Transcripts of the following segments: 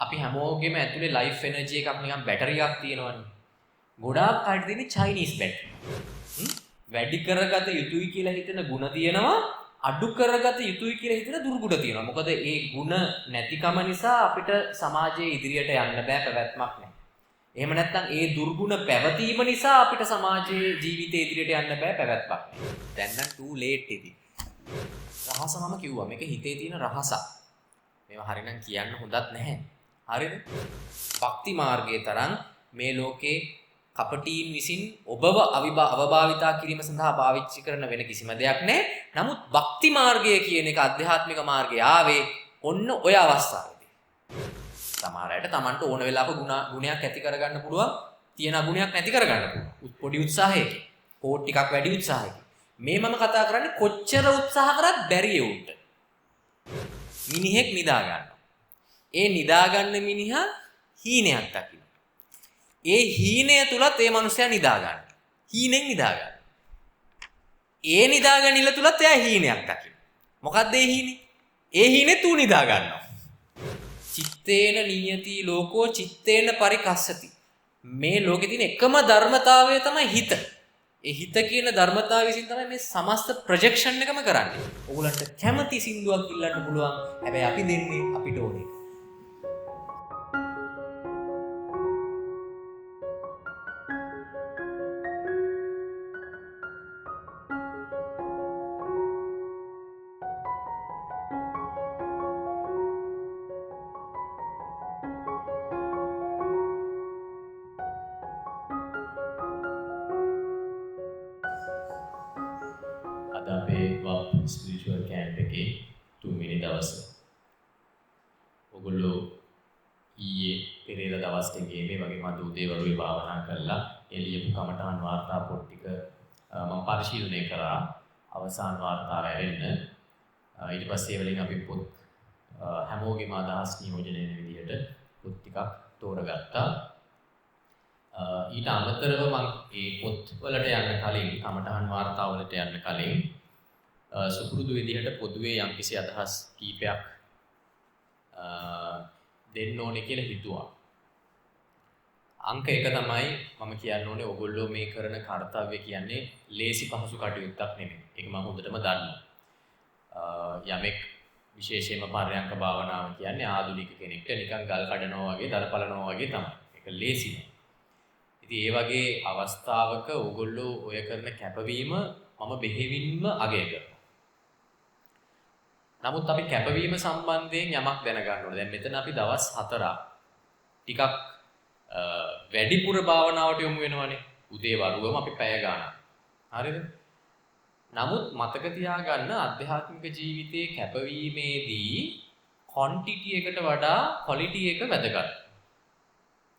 අපි හැමෝගෙම ඇතුලේ ලයිෆ් එනර්ජි එකක් නිකන් බැටරියක් තියෙනවනේ. ගොඩාක් අයට තියෙන්නේ චයිනීස් බැටරි. වැඩි කරගත යුතුයි කියලා හිතන ಗುಣ තියෙනවා, අඩු කරගත යුතුයි කියලා හිතන දුර්ගුණ තියෙනවා. මොකද ඒ ಗುಣ නැතිකම නිසා අපිට සමාජයේ ඉදිරියට යන්න බෑ, පැවැත්මක් නැහැ. එහෙම නැත්නම් ඒ දුර්ගුණ පැවතීම නිසා අපිට සමාජයේ ජීවිතේ ඉදිරියට යන්න බෑ, පැවැත්මක් නැහැ. දැන් නම් too late ඉතින්. රහස මම කිව්වා මේක හිතේ තියෙන රහසක්. මේවා හරිනම් කියන්න හොඳත් නැහැ. හරිද? භක්ති මාර්ගයේ තරම් මේ ලෝකේ කපටීන් විසින් ඔබව අවභාවිතා කිරීම සඳහා පාවිච්චි කරන වෙන කිසිම දෙයක් නැහැ. නමුත් භක්ති මාර්ගය කියන එක ආධ්‍යාත්මික මාර්ගය ආවේ ඔන්න ඔය අවස්ථාවේදී. සමහර අයට Tamanට ඕන වෙලාවක ගුණයක් ඇති කරගන්න පුළුවන්, තියෙන ගුණයක් නැති කරගන්න පුළුවන්. පොඩි උත්සාහයකින්, කෝට් ටිකක් වැඩි උත්සාහයකින්. මේ මම කතා කරන්නේ කොච්චර උත්සාහ කරත් බැරි උන්ට. මිනිහෙක් නිදා ගන්නවා. ඒ නිදාගන්න මිනිහා හීනයක් දකිනවා. ඒ හීනය තුලත් ඒ මනුස්සයා නිදා ගන්නවා. හීනෙන් නිදා ගන්නවා. ඒ නිදාගනිල්ල තුලත් එයා හීනයක් දකිනවා. මොකද්ද ඒ හීනේ? ඒ හීනේ තු නිදා ගන්නවා. චිත්තේන නියති ලෝකෝ චිත්තේන පරිකස්සති. මේ ලෝකේ තියෙන එකම ධර්මතාවය තමයි හිත. ඒ හිත කියන ධර්මතාවය විසින් තමයි මේ සමස්ත ප්‍රොජෙක්ෂන් එකම කරන්නේ. ඕගොල්ලන්ට කැමති සින්දුවක් ඉල්ලන්න පුළුවන්. හැබැයි අපි දෙන්නේ අපිට ඕනේ. අද අපේ වප් ස්පිරිචුවල් කැම්ප් එකේ තුන්වෙනි දවසේ. ඔයගොල්ලෝ ඊයේ පෙරේද දවස් දෙකේ මේ වගේ මම උදේ වරුවේ භාවනා කළා. එළියපු කමඨාන් වාර්තා පොත් ටික මම පරිශීලනය කරා. අවසාන වාර්තාව ඇරෙන්න. ඊට පස්සේ වලින් අපි පොත් හැමෝගෙම අදහස් නියෝජනය වෙන විදිහට පොත් ටිකක් තෝරගත්තා. ඊට අමතරව මම මේ පොත් වලට යන්න කලින් කමඨහන් වාර්තා වලට යන්න කලින් සුපුරුදු විදිහට පොදුවේ යම්කිසි අදහස් කීපයක් දෙන්න ඕනේ කියලා හිතුවා. අංක 1 තමයි මම කියන්න ඕනේ ඔයගොල්ලෝ මේ කරන කාර්යය කියන්නේ ලේසි පහසු කටයුත්තක් නෙමෙයි. ඒක මම හොඳටම දන්නවා. යමෙක් විශේෂයෙන්ම පරයන්ක භාවනාව කියන්නේ ආධුනික කෙනෙක්ට නිකන් ගල් කඩනවා වගේ, දර පලනවා වගේ තමයි. ඒක ලේසි නෑ. ඉතින් ඒ වගේ අවස්ථාවක ඕගොල්ලෝ ඔය කරන කැපවීම මම බෙහෙවින්ම අගය කරනවා. නමුත් අපි කැපවීම සම්බන්ධයෙන් යමක් දැනගන්න ඕනේ. දැන් මෙතන අපි දවස් 4ක් ටිකක් වැඩිපුර භාවනාවට යොමු වෙනවනේ. උදේ වරුවම අපි පැය ගාණක්. හරිද? නමුත් මතක තියාගන්න ආධ්‍යාත්මික ජීවිතයේ කැපවීමේදී ක්වොන්ටිටි එකට වඩා ක්වොලිටි එක වැදගත්.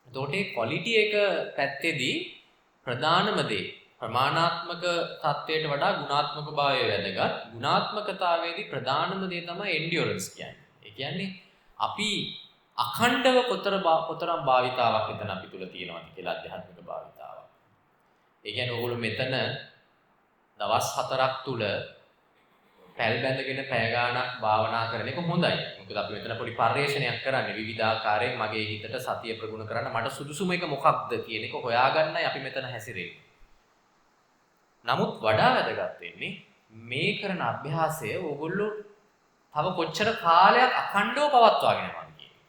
එතකොට මේ ක්වොලිටි එක පැත්තේදී ප්‍රධානම දේ ප්‍රමාණාත්මක තත්වයට වඩා ගුණාත්මක භාවය වැදගත්. ගුණාත්මකතාවයේදී ප්‍රධානම දේ තමයි එන්ඩියරන්ස් කියන්නේ. ඒ කියන්නේ අපි අඛණ්ඩව කොතරම් භාවිතාවක් එතන අපි තුල තියෙනවද කියලා ආධ්‍යාත්මික භාවිතාවක්. ඒ කියන්නේ ඕගොල්ලෝ මෙතන දවස් 4ක් තුල පැල් බැඳගෙන පැය ගාණක් භාවනා කරන එක හොඳයි. මොකද අපි මෙතන පොඩි පරිශ්‍රණයක් කරන්නේ විවිධාකාරයෙන් මගේ හිතට සතිය ප්‍රගුණ කරන්න මට සුදුසුම එක මොකක්ද කියන එක හොයාගන්නයි අපි මෙතන හැසිරෙන්නේ. නමුත් වඩා වැදගත් වෙන්නේ මේ කරන අභ්‍යාසය ඕගොල්ලෝ තව කොච්චර කාලයක් අඛණ්ඩව පවත්වාගෙන යනවද කියන එක.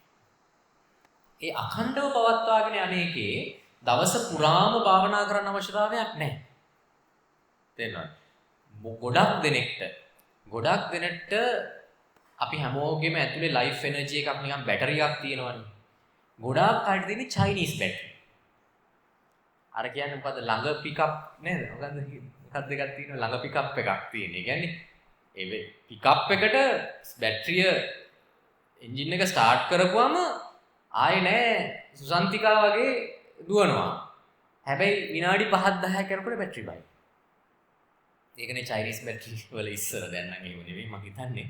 ඒ අඛණ්ඩව පවත්වාගෙන යන්නේකේ දවස පුරාම භාවනා කරන්න අවශ්‍යතාවයක් නැහැ. තේරෙනවද? ගොඩක් දෙනෙක්ට අපි හැමෝගෙම ඇතුලේ ලයිෆ් එනර්ජි එකක් නිකන් බැටරියක් තියෙනවනේ. ගොඩාක් අයට තියෙන්නේ චයිනීස් බැටරි. අර කියන්නේ මොකද්ද ළඟ පිකප් නේද? මොකක්ද එකක් තියෙනවා ළඟ පිකප් එකක් තියෙන. ඒ කියන්නේ ඒ පිකප් එකට බැටරිය එන්ජින් එක ස්ටාර්ට් කරපුවම ආයේ නෑ සුසන්තිකා වගේ දුවනවා. හැබැයි විනාඩි 5-10ක් යනකොට බැටරි බයි. ඒකනේ චයිනීස් බැටරි වල ඉස්සර දැන් නම් ඒක නෙවෙයි මම හිතන්නේ.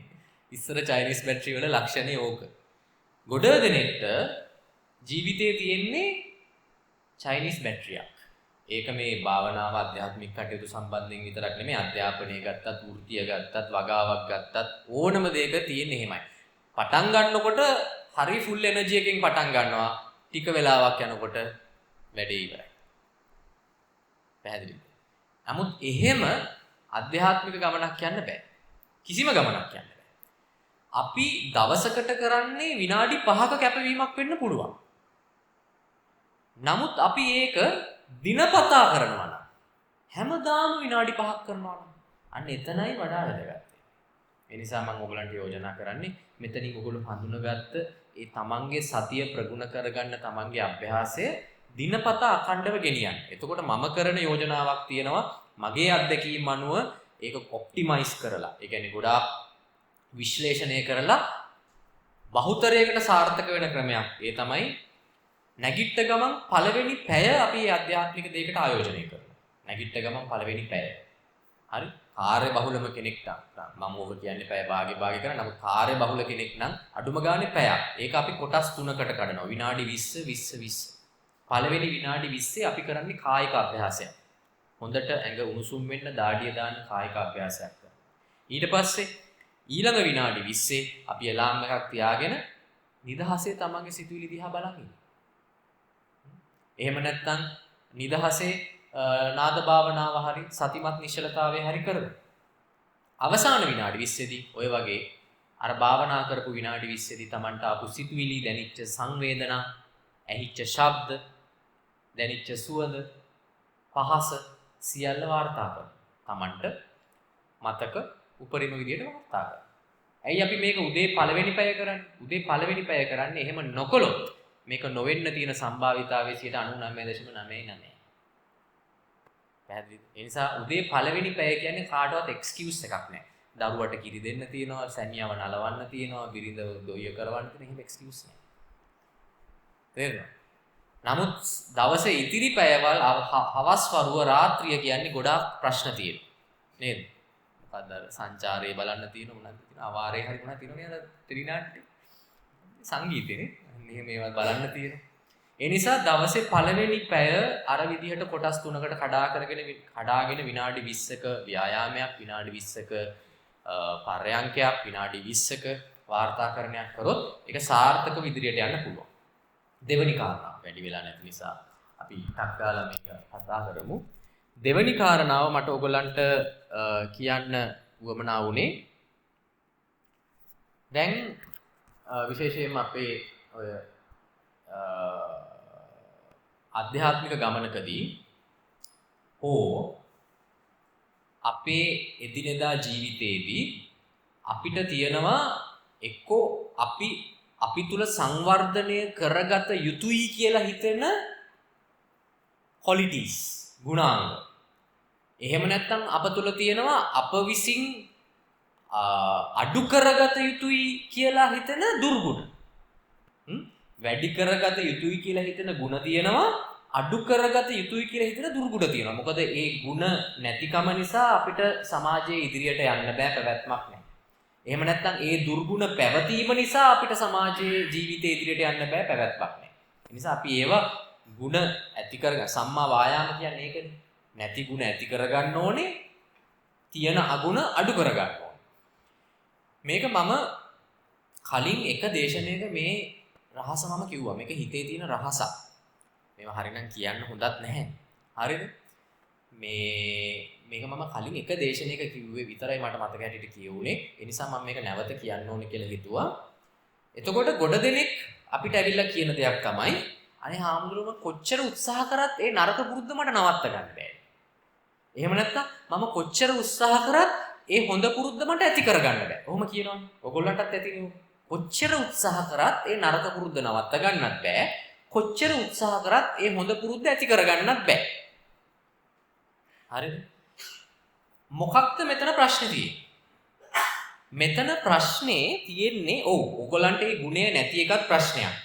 ඉස්සර චයිනීස් බැටරි වල ලක්ෂණේ ඕක. ගොඩ දෙනෙක්ට ජීවිතේ තියෙන්නේ චයිනීස් බැටරියක්. ඒක මේ භාවනාව ආධ්‍යාත්මික කටයුතු සම්බන්ධයෙන් විතරක් නෙමෙයි අධ්‍යාපනය ගත්තත්, වෘත්තිය ගත්තත්, වගාවක් ගත්තත් ඕනම දෙයක තියෙන්නේ එහෙමයි. පටන් ගන්නකොට හරි ෆුල් එනර්ජි එකකින් පටන් ගන්නවා. ටික වෙලාවක් යනකොට වැඩේ ඉවරයි. පැහැදිලිද? නමුත් එහෙම අධ්‍යාත්මික ගමනක් යන්න බෑ. කිසිම ගමනක් යන්න බෑ. අපි දවසකට කරන්නේ විනාඩි 5ක කැපවීමක් වෙන්න පුළුවන්. නමුත් අපි ඒක දිනපතා කරනවා නම් හැමදාම විනාඩි 5ක් කරනවා නම් අන්න එතනයි වඩා වැදගත්. ඒ නිසා මම ඔයගලන්ට යෝජනා කරන්නේ මෙතනින් ඔයගොල්ලෝ හඳුනගත්ත ඒ තමන්ගේ සතිය ප්‍රගුණ කරගන්න තමන්ගේ අභ්‍යාසය දිනපතා අඛණ්ඩව ගෙනියන්න. එතකොට මම කරන යෝජනාවක් තියෙනවා මගේ අත්දැකීම් අනුව ඒක ඔප්ටිමයිස් කරලා. ඒ කියන්නේ ගොඩාක් විශ්ලේෂණය කරලා බහුතරයකට සාර්ථක වෙන ක්‍රමයක්. ඒ තමයි නැගිට ගමන් පළවෙනි පැය අපි ආධ්‍යාත්මික දෙයකට ආයෝජනය කරනවා. නැගිට ගමන් පළවෙනි පැය. හරි? කාර්ය බහුලම කෙනෙක්ට මම ඔබ කියන්නේ පැය භාගේ කරා. නමුත් කාර්ය බහුල කෙනෙක් නම් අඩුම ගානේ පැයක්. ඒක අපි කොටස් 3කට කඩනවා. විනාඩි 20 20 20. පළවෙනි විනාඩි 20 අපි කරන්නේ කායික අභ්‍යාසයක්. හොඳට ඇඟ උණුසුම් වෙන්න දාඩිය දාන්න කායික අභ්‍යාසයක් කරනවා. ඊට පස්සේ ඊළඟ විනාඩි 20 අපි ඇලාම් එකක් තියාගෙන නිදහසේ තමන්ගේ සිතුවිලි දිහා බලන් ඉන්න. එහෙම නැත්නම් නිදහසේ නාද භාවනාව හරි සතිමත් නිශ්චලතාවය හරි කරමු. අවසාන විනාඩි 20 දී ඔය වගේ අර භාවනා කරපු විනාඩි 20 දී තමන්ට ආපු සිතුවිලි දැනිච්ච සංවේදනා, ඇහිච්ච ශබ්ද, දැනිච්ච සුවඳ, පහස සියල්ල වාර්තා කරනවා. තමන්ට මතක උපරිම විදියට වාර්තා කරනවා. ඇයි අපි මේක උදේ පළවෙනි පැය කරන්නේ? උදේ පළවෙනි පැය කරන්නේ එහෙම නොකළොත් මේක නොවෙන්න තියෙන සම්භාවිතාවය 99.99. පැහැදිලිද? ඒ නිසා උදේ පළවෙනි පැය කියන්නේ කාටවත් එක්ස්කියුස් එකක් නෑ. දරුවට කිරි දෙන්න තියෙනවා, සැමියාව නලවන්න තියෙනවා, බිරිඳ දොය කරවන්න තියෙන එහෙම එක්ස්කියුස් නෑ. තේරෙනවද? නමුත් දවසේ ඉතිරි පැයවල් හවස් වරුව රාත්‍රිය කියන්නේ ගොඩාක් ප්‍රශ්න තියෙනවා. නේද? මොකද්ද අර සංචාරයේ බලන්න තියෙන මොනවද තියෙන අවාරේ හරි මොනවද තියෙනවනේ අර ත්‍රිනාට්‍ය සංගීතේනේ. මෙහෙම ඒවා බලන්න තියෙනවා. ඒ නිසා දවසේ පළවෙනි පැය අර විදිහට කොටස් 3කට කඩාගෙන විනාඩි 20ක ව්‍යායාමයක්, විනාඩි 20ක පර්යංකයක්, විනාඩි 20ක වාර්තාකරණයක් කරොත් ඒක සාර්ථකව ඉදිරියට යන්න පුළුවන්. දෙවෙනි කාරණාව වැඩි වෙලා නැති නිසා අපි ටක් ගාලා මේක කතා කරමු. දෙවෙනි කාරණාව මට ඔයගලන්ට කියන්න උවමනා වුණේ දැන් විශේෂයෙන්ම අපේ ඔය ආධ්‍යාත්මික ගමනකදී හෝ අපේ එදිනෙදා ජීවිතේදී අපිට තියෙනවා එක්කෝ අපි තුල සංවර්ධනය කරගත යුතුයි කියලා හිතෙන qualities ගුණාංග. එහෙම නැත්නම් අප තුල තියෙනවා අප විසින් අඩු කරගත යුතුයි කියලා හිතෙන දුර්ගුණ. වැඩි කරගත යුතුයි කියලා හිතෙන ගුණ තියෙනවා, අඩු කරගත යුතුයි කියලා හිතෙන දුර්ගුණ තියෙනවා. මොකද ඒ ගුණ නැතිකම නිසා අපිට සමාජයේ ඉදිරියට යන්න බෑ, පැවැත්මක් නැහැ. එහෙම නැත්නම් ඒ දුර්ගුණ පැවතීම නිසා අපිට සමාජයේ ජීවිතේ ඉදිරියට යන්න බෑ, පැවැත්මක් නැහැ. ඒ නිසා අපි ඒවා ගුණ ඇති කරගන්න සම්මා වායාම කියන්නේ ඒකනේ. නැති ගුණ ඇති කරගන්න ඕනේ, තියෙන අගුණ අඩු කරගන්න ඕනේ. මේක මම කලින් එක දේශනාවක මේ රහස මම කිව්වා. මේක හිතේ තියෙන රහසක්. මේව හරිනම් කියන්න හොඳත් නැහැ. හරිද? මේක මම කලින් එක දේශනාවක කිව්වේ විතරයි මට මතක හැටියට කියුනේ. ඒ නිසා මම මේක නැවත කියන්න ඕනේ කියලා හිතුවා. එතකොට ගොඩ දෙනෙක් අපිට ඇවිල්ලා කියන දෙයක් තමයි අනේ හාමුදුරුවෝ කොච්චර උත්සාහ කරත් ඒ නරක පුරුද්ද මට නවත්ත ගන්න බෑ. එහෙම නැත්නම් මම කොච්චර උත්සාහ කරත් ඒ හොඳ පුරුද්ද මට ඇති කරගන්න බෑ. කොහොම කියනවනේ? ඔයගොල්ලන්ටත් ඇතිනේ. කොච්චර උත්සාහ කරත් ඒ නරක පුරුද්ද නවත්ත ගන්නත් බෑ. කොච්චර උත්සාහ කරත් ඒ හොඳ පුරුද්ද ඇති කරගන්නත් බෑ. හරිද? මොකක්ද මෙතන ප්‍රශ්නේ තියෙන්නේ? මෙතන ප්‍රශ්නේ තියෙන්නේ ඔයගොල්ලන්ට ඒ ගුණය නැති එකත් ප්‍රශ්නයක්.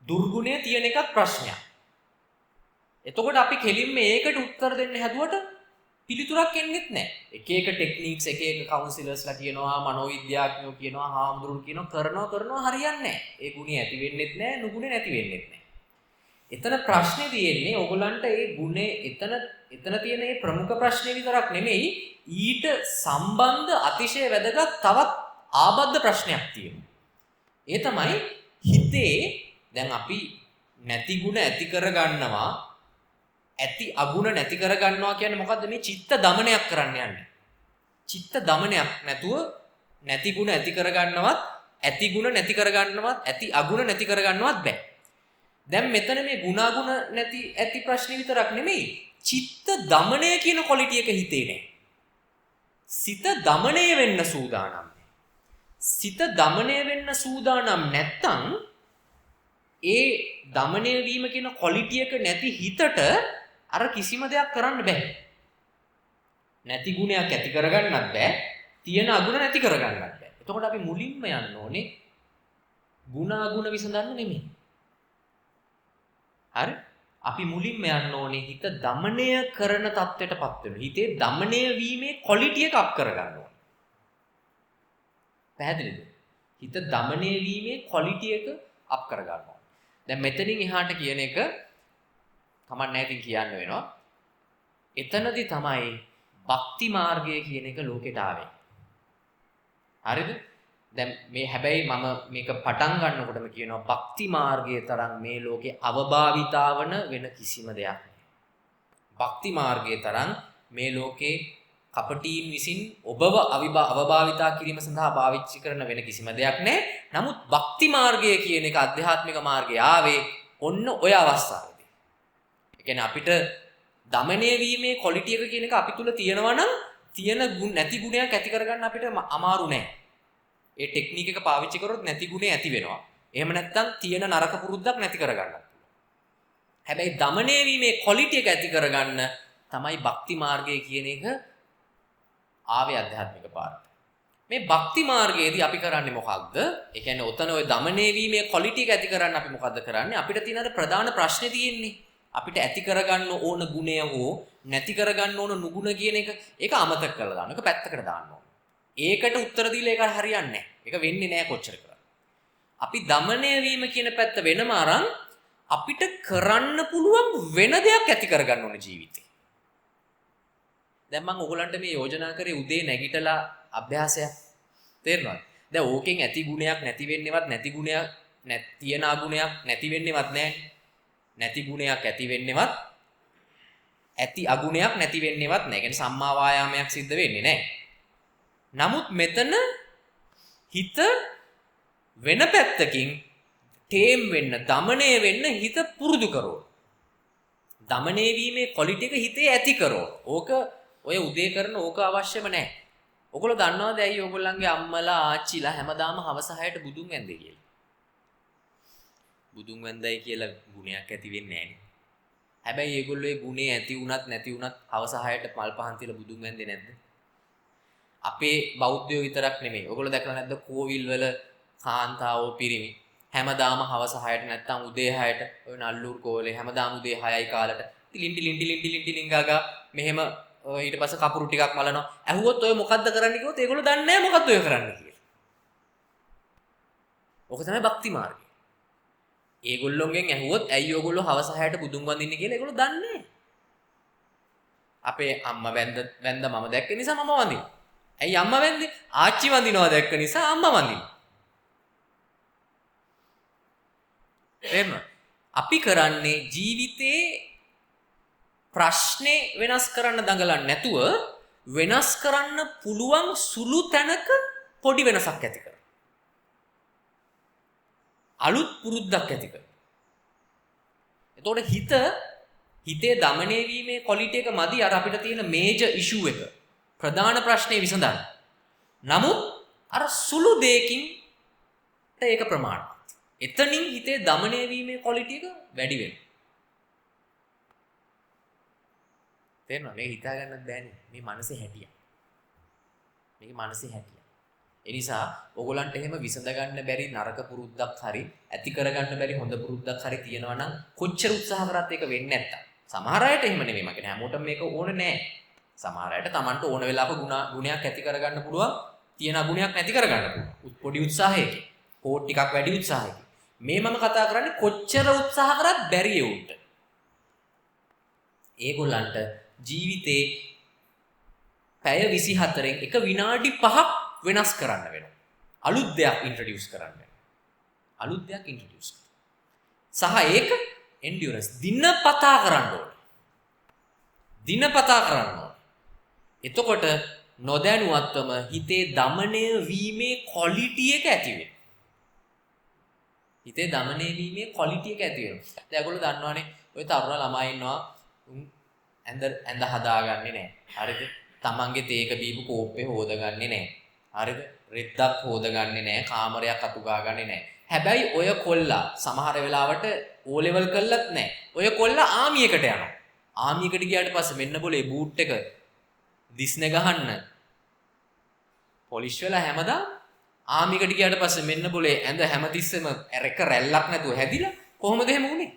දුර්ගුණය තියෙන එකත් ප්‍රශ්නයක්. එතකොට අපි කෙලින්ම ඒකට උත්තර දෙන්න හැදුවට පිළිතුරක් එන්නෙත් නැහැ. එක එක ටෙක්නික්ස් එක එක කවුන්සිලර්ස්ලා කියනවා, මනෝවිද්‍යාඥයෝ කියනවා, හාමුදුරුවෝ කියනවා කරනවා හරියන්නේ නැහැ. ඒ ගුණය ඇති වෙන්නෙත් නැහැ, නුගුණේ නැති වෙන්නෙත් නැහැ. එතන ප්‍රශ්නේ තියෙන්නේ ඔයගොල්ලන්ට ඒ ගුණේ එතන තියෙන මේ ප්‍රමුඛ ප්‍රශ්නේ විතරක් නෙමෙයි, ඊට සම්බන්ධ අතිශය වැදගත් තවත් ආබද්ධ ප්‍රශ්නයක් තියෙනවා. ඒ තමයි හිතේ දැන් අපි නැති ಗುಣ ඇති කරගන්නවා ඇති අගුණ නැති කරගන්නවා කියන්නේ මොකද්ද මේ චිත්ත දමනයක් කරන්න යන්නේ. චිත්ත දමනයක් නැතුව නැති ಗುಣ ඇති කරගන්නවත් ඇති ಗುಣ නැති කරගන්නවත් ඇති අගුණ නැති කරගන්නවත් බෑ. දැන් මෙතන මේ ගුණාගුණ නැති ඇති ප්‍රශ්නේ විතරක් නෙමෙයි චිත්ත දමනය කියන ක්වොලිටි එක හිතේ නෑ. සිත දමනය වෙන්න සූදානම්. සිත දමනය වෙන්න සූදානම් නැත්තම් ඒ දමනය වීම කියන ක්වොලිටි එක නැති හිතට අර කිසිම දෙයක් කරන්න බෑ. නැති ගුණයක් ඇති කරගන්නත් බෑ. තියෙන අගුණ නැති කරගන්නත් බෑ. එතකොට අපි මුලින්ම යන්න ඕනේ ගුණ අගුණ විසඳන්න නෙමෙයි. හරි? අපි මුලින්ම යන්න ඕනේ හිත දමනය කරන තත්ත්වයටපත් වෙන්න. හිතේ දමනය වීමේ ක්වොලිටි එක අප් කරගන්න ඕනේ. පැහැදිලිද? හිත දමනය වීමේ ක්වොලිටි එක අප් කරගන්න ඕනේ. දැන් මෙතනින් එහාට කියන එක කමක් නැහැ ඉතින් කියන්න වෙනවා. එතනදී තමයි භක්ති මාර්ගය කියන එක ලෝකෙට ආවේ. හරිද? දැන් මේ හැබැයි මම මේක පටන් ගන්නකොටම කියනවා භක්ති මාර්ගයේ තරම් මේ ලෝකේ අවභාවිතාවන වෙන කිසිම දෙයක් නැහැ. භක්ති මාර්ගයේ තරම් මේ ලෝකේ කපටීන් විසින් ඔබව අවභාවිතා කිරීම සඳහා පාවිච්චි කරන වෙන කිසිම දෙයක් නැහැ. නමුත් භක්ති මාර්ගය කියන එක ආධ්‍යාත්මික මාර්ගය ආවේ ඔන්න ඔය අවස්ථාවේදී. ඒ කියන්නේ අපිට දමනය වීමේ ක්වොලිටි එක කියන එක අපි තුල තියෙනවා නම් තියෙන නැති ගුණයක් ඇති කරගන්න අපිට අමාරු නෑ. ඒ ටෙක්නික් එක පාවිච්චි කරොත් නැති ගුණය ඇති වෙනවා. එහෙම නැත්නම් තියෙන නරක පුරුද්දක් නැති කරගන්න. හැබැයි දමනය වීමේ ක්වොලිටි එක ඇති කරගන්න තමයි භක්ති මාර්ගය කියන එක ආවේ ආධ්‍යාත්මික පාරට. මේ භක්ති මාර්ගයේදී අපි කරන්නේ මොකක්ද? ඒ කියන්නේ ඔතන ওই දමනය වීමේ ක්වොලිටි එක ඇති කරන්න අපි මොකද්ද කරන්නේ? අපිට තියෙන අර ප්‍රධාන ප්‍රශ්නේ තියෙන්නේ අපිට ඇති කරගන්න ඕන ගුණය හෝ නැති කරගන්න ඕන නුගුණ කියන එක ඒක අමතක කරලා දාන්න. ඒක පැත්තකට දාන්න ඕන. ඒකට උත්තර දීලා ඒක හරියන්නේ නැහැ. ඒක වෙන්නේ නැහැ කොච්චර කරා. අපි දමනය වීම කියන පැත්ත වෙනම අරන් අපිට කරන්න පුළුවන් වෙන දෙයක් ඇති කරගන්න ඕන ජීවිතේ. දැන් මම ඔයගලන්ට මේ යෝජනා කරේ උදේ නැගිටලා අභ්‍යාසයක්. තේරෙනවද? දැන් ඕකෙන් ඇති ගුණයක් නැති වෙන්නේවත් නැති ගුණයක් තියෙන අගුණයක් නැති වෙන්නේවත් නැහැ. නැති ගුණයක් ඇති වෙන්නේවත් ඇති අගුණයක් නැති වෙන්නේවත් නැහැ. කියන්නේ සම්මා වායාමයක් සිද්ධ වෙන්නේ නැහැ. නමුත් මෙතන හිත වෙන පැත්තකින් තේම් වෙන්න, দমনය වෙන්න හිත පුරුදු කරෝ. দমনය වීමේ ක්වොලිටි එක හිතේ ඇති කරෝ. ඕක ඔය උදේ කරන ඕක අවශ්‍යම නැහැ. ඔයගොල්ලෝ දන්නවද ඇයි ඔයගොල්ලන්ගේ අම්මලා ආච්චිලා හැමදාම හවස 6ට බුදුන් වැන්දේ කියලා? බුදුන් වැන්දයි කියලා ගුණයක් ඇති වෙන්නේ නැහැ. හැබැයි ඒගොල්ලෝ ඒ ගුණේ ඇති වුණත් නැති වුණත් හවස 6ට මල් පහන් තියලා බුදුන් වැන්දේ නැද්ද? අපේ බෞද්ධයෝ විතරක් නෙමෙයි. ඔයගොල්ලෝ දැකලා නැද්ද කෝවිල් වල කාන්තාවෝ පිරිමි හැමදාම හවස 6ට නැත්තම් උදේ 6ට ඔය නල්ලූර් කෝලේ හැමදාම උදේ 6යි කාලට ටිලින් ගාගා මෙහෙම ඊට පස්සේ කපුරු ටිකක් මලනවා. ඇහුවොත් ඔය මොකද්ද කරන්න කිව්වොත් ඒගොල්ලෝ දන්නේ නැහැ මොකද්ද ඔය කරන්නේ කියලා. ඔක තමයි භක්ති මාර්ගය. ඒගොල්ලොන්ගෙන් ඇහුවොත් ඇයි ඔයගොල්ලෝ හවස 6ට බුදුන් වඳින්නේ කියලා ඒගොල්ලෝ දන්නේ නැහැ. අපේ අම්මා වැන්ද මම දැක්ක නිසා මම වඳිනවා. ඇයි අම්මා වැන්දේ? ආච්චි වඳිනවා දැක්ක නිසා අම්මා වඳිනවා. එහෙම අපි කරන්නේ ජීවිතේ ප්‍රශ්නේ වෙනස් කරන්න දඟලන්නේ නැතුව වෙනස් කරන්න පුළුවන් සුළු තැනක පොඩි වෙනසක් ඇති කරනවා. අලුත් පුරුද්දක් ඇති කරනවා. එතකොට හිතේ দমনය වීමේ ක්වොලිටි එක මදි අර අපිට තියෙන මේජර් ඉෂුව එක. ප්‍රධාන ප්‍රශ්නේ විසඳන්න. නමුත් අර සුළු දෙයකින් ඒක ප්‍රමාණවත්. එතනින් හිතේ দমনය වීමේ ක්වොලිටි එක වැඩි වෙනවා. තේරෙනවද? මේක හිතා ගන්නත් බෑනේ. මේ මනසේ හැටිය. මේක මනසේ හැටිය. ඒ නිසා ඕගොල්ලන්ට එහෙම විසඳ ගන්න බැරි නරක පුරුද්දක් හරි ඇති කර ගන්න බැරි හොඳ පුරුද්දක් හරි තියෙනවා නම් කොච්චර උත්සාහ කරත් ඒක වෙන්නේ නැත්තම්. සමහර අයට එහෙම නෙමෙයි. මම කියන්නේ හැමෝටම මේක ඕනේ නෑ. සමහර අයට Tamanට ඕන වෙලාවක ගුණයක් ඇති කර ගන්න පුළුවන්. තියෙන ගුණයක් නැති කර ගන්න පුළුවන්. පොඩි උත්සාහයකින්. කෝට් ටිකක් වැඩි උත්සාහයකින්. මේ මම කතා කරන්නේ කොච්චර උත්සාහ කරත් බැරි උන්ට. ඒගොල්ලන්ට ජීවිතේ පැය 24න් එක විනාඩි 5ක් වෙනස් කරන්න වෙනවා. අලුත් දෙයක් ඉන්ට්‍රොඩියුස් කරන්න වෙනවා. අලුත් දෙයක් ඉන්ට්‍රොඩියුස් කරනවා. සහ ඒක endurance දිනපතා කරන්න ඕනේ. දිනපතා කරන්න ඕනේ. එතකොට නොදැනුවත්වම හිතේ දමණය වීමේ quality එක ඇති වෙනවා. හිතේ දමණය වීමේ quality එක ඇති වෙනවා. දැන් ඒගොල්ලෝ දන්නවනේ ඔය තරුණ ළමයි ඉන්නවා ඇඳ හදාගන්නේ නැහැ. හරිද? තමන්ගේ තේක බීපු කෝප්පේ හොදගන්නේ නැහැ. හරිද? රෙද්දක් හොදගන්නේ නැහැ. කාමරයක් අතු ගාගන්නේ නැහැ. හැබැයි ඔය කොල්ලා සමහර වෙලාවට O level කළත් නැහැ. ඔය කොල්ලා ආමියකට යනවා. ආමියකට ගියාට පස්සේ මෙන්න બોලේ බූට් එක දිස්නේ ගහන්න පොලිෂ් වෙලා හැමදාම ආමියකට ගියාට පස්සේ මෙන්න બોලේ ඇඳ හැමතිස්සෙම එක රැල්ලක් නැතුව හැදිලා කොහොමද එහෙම වුනේ?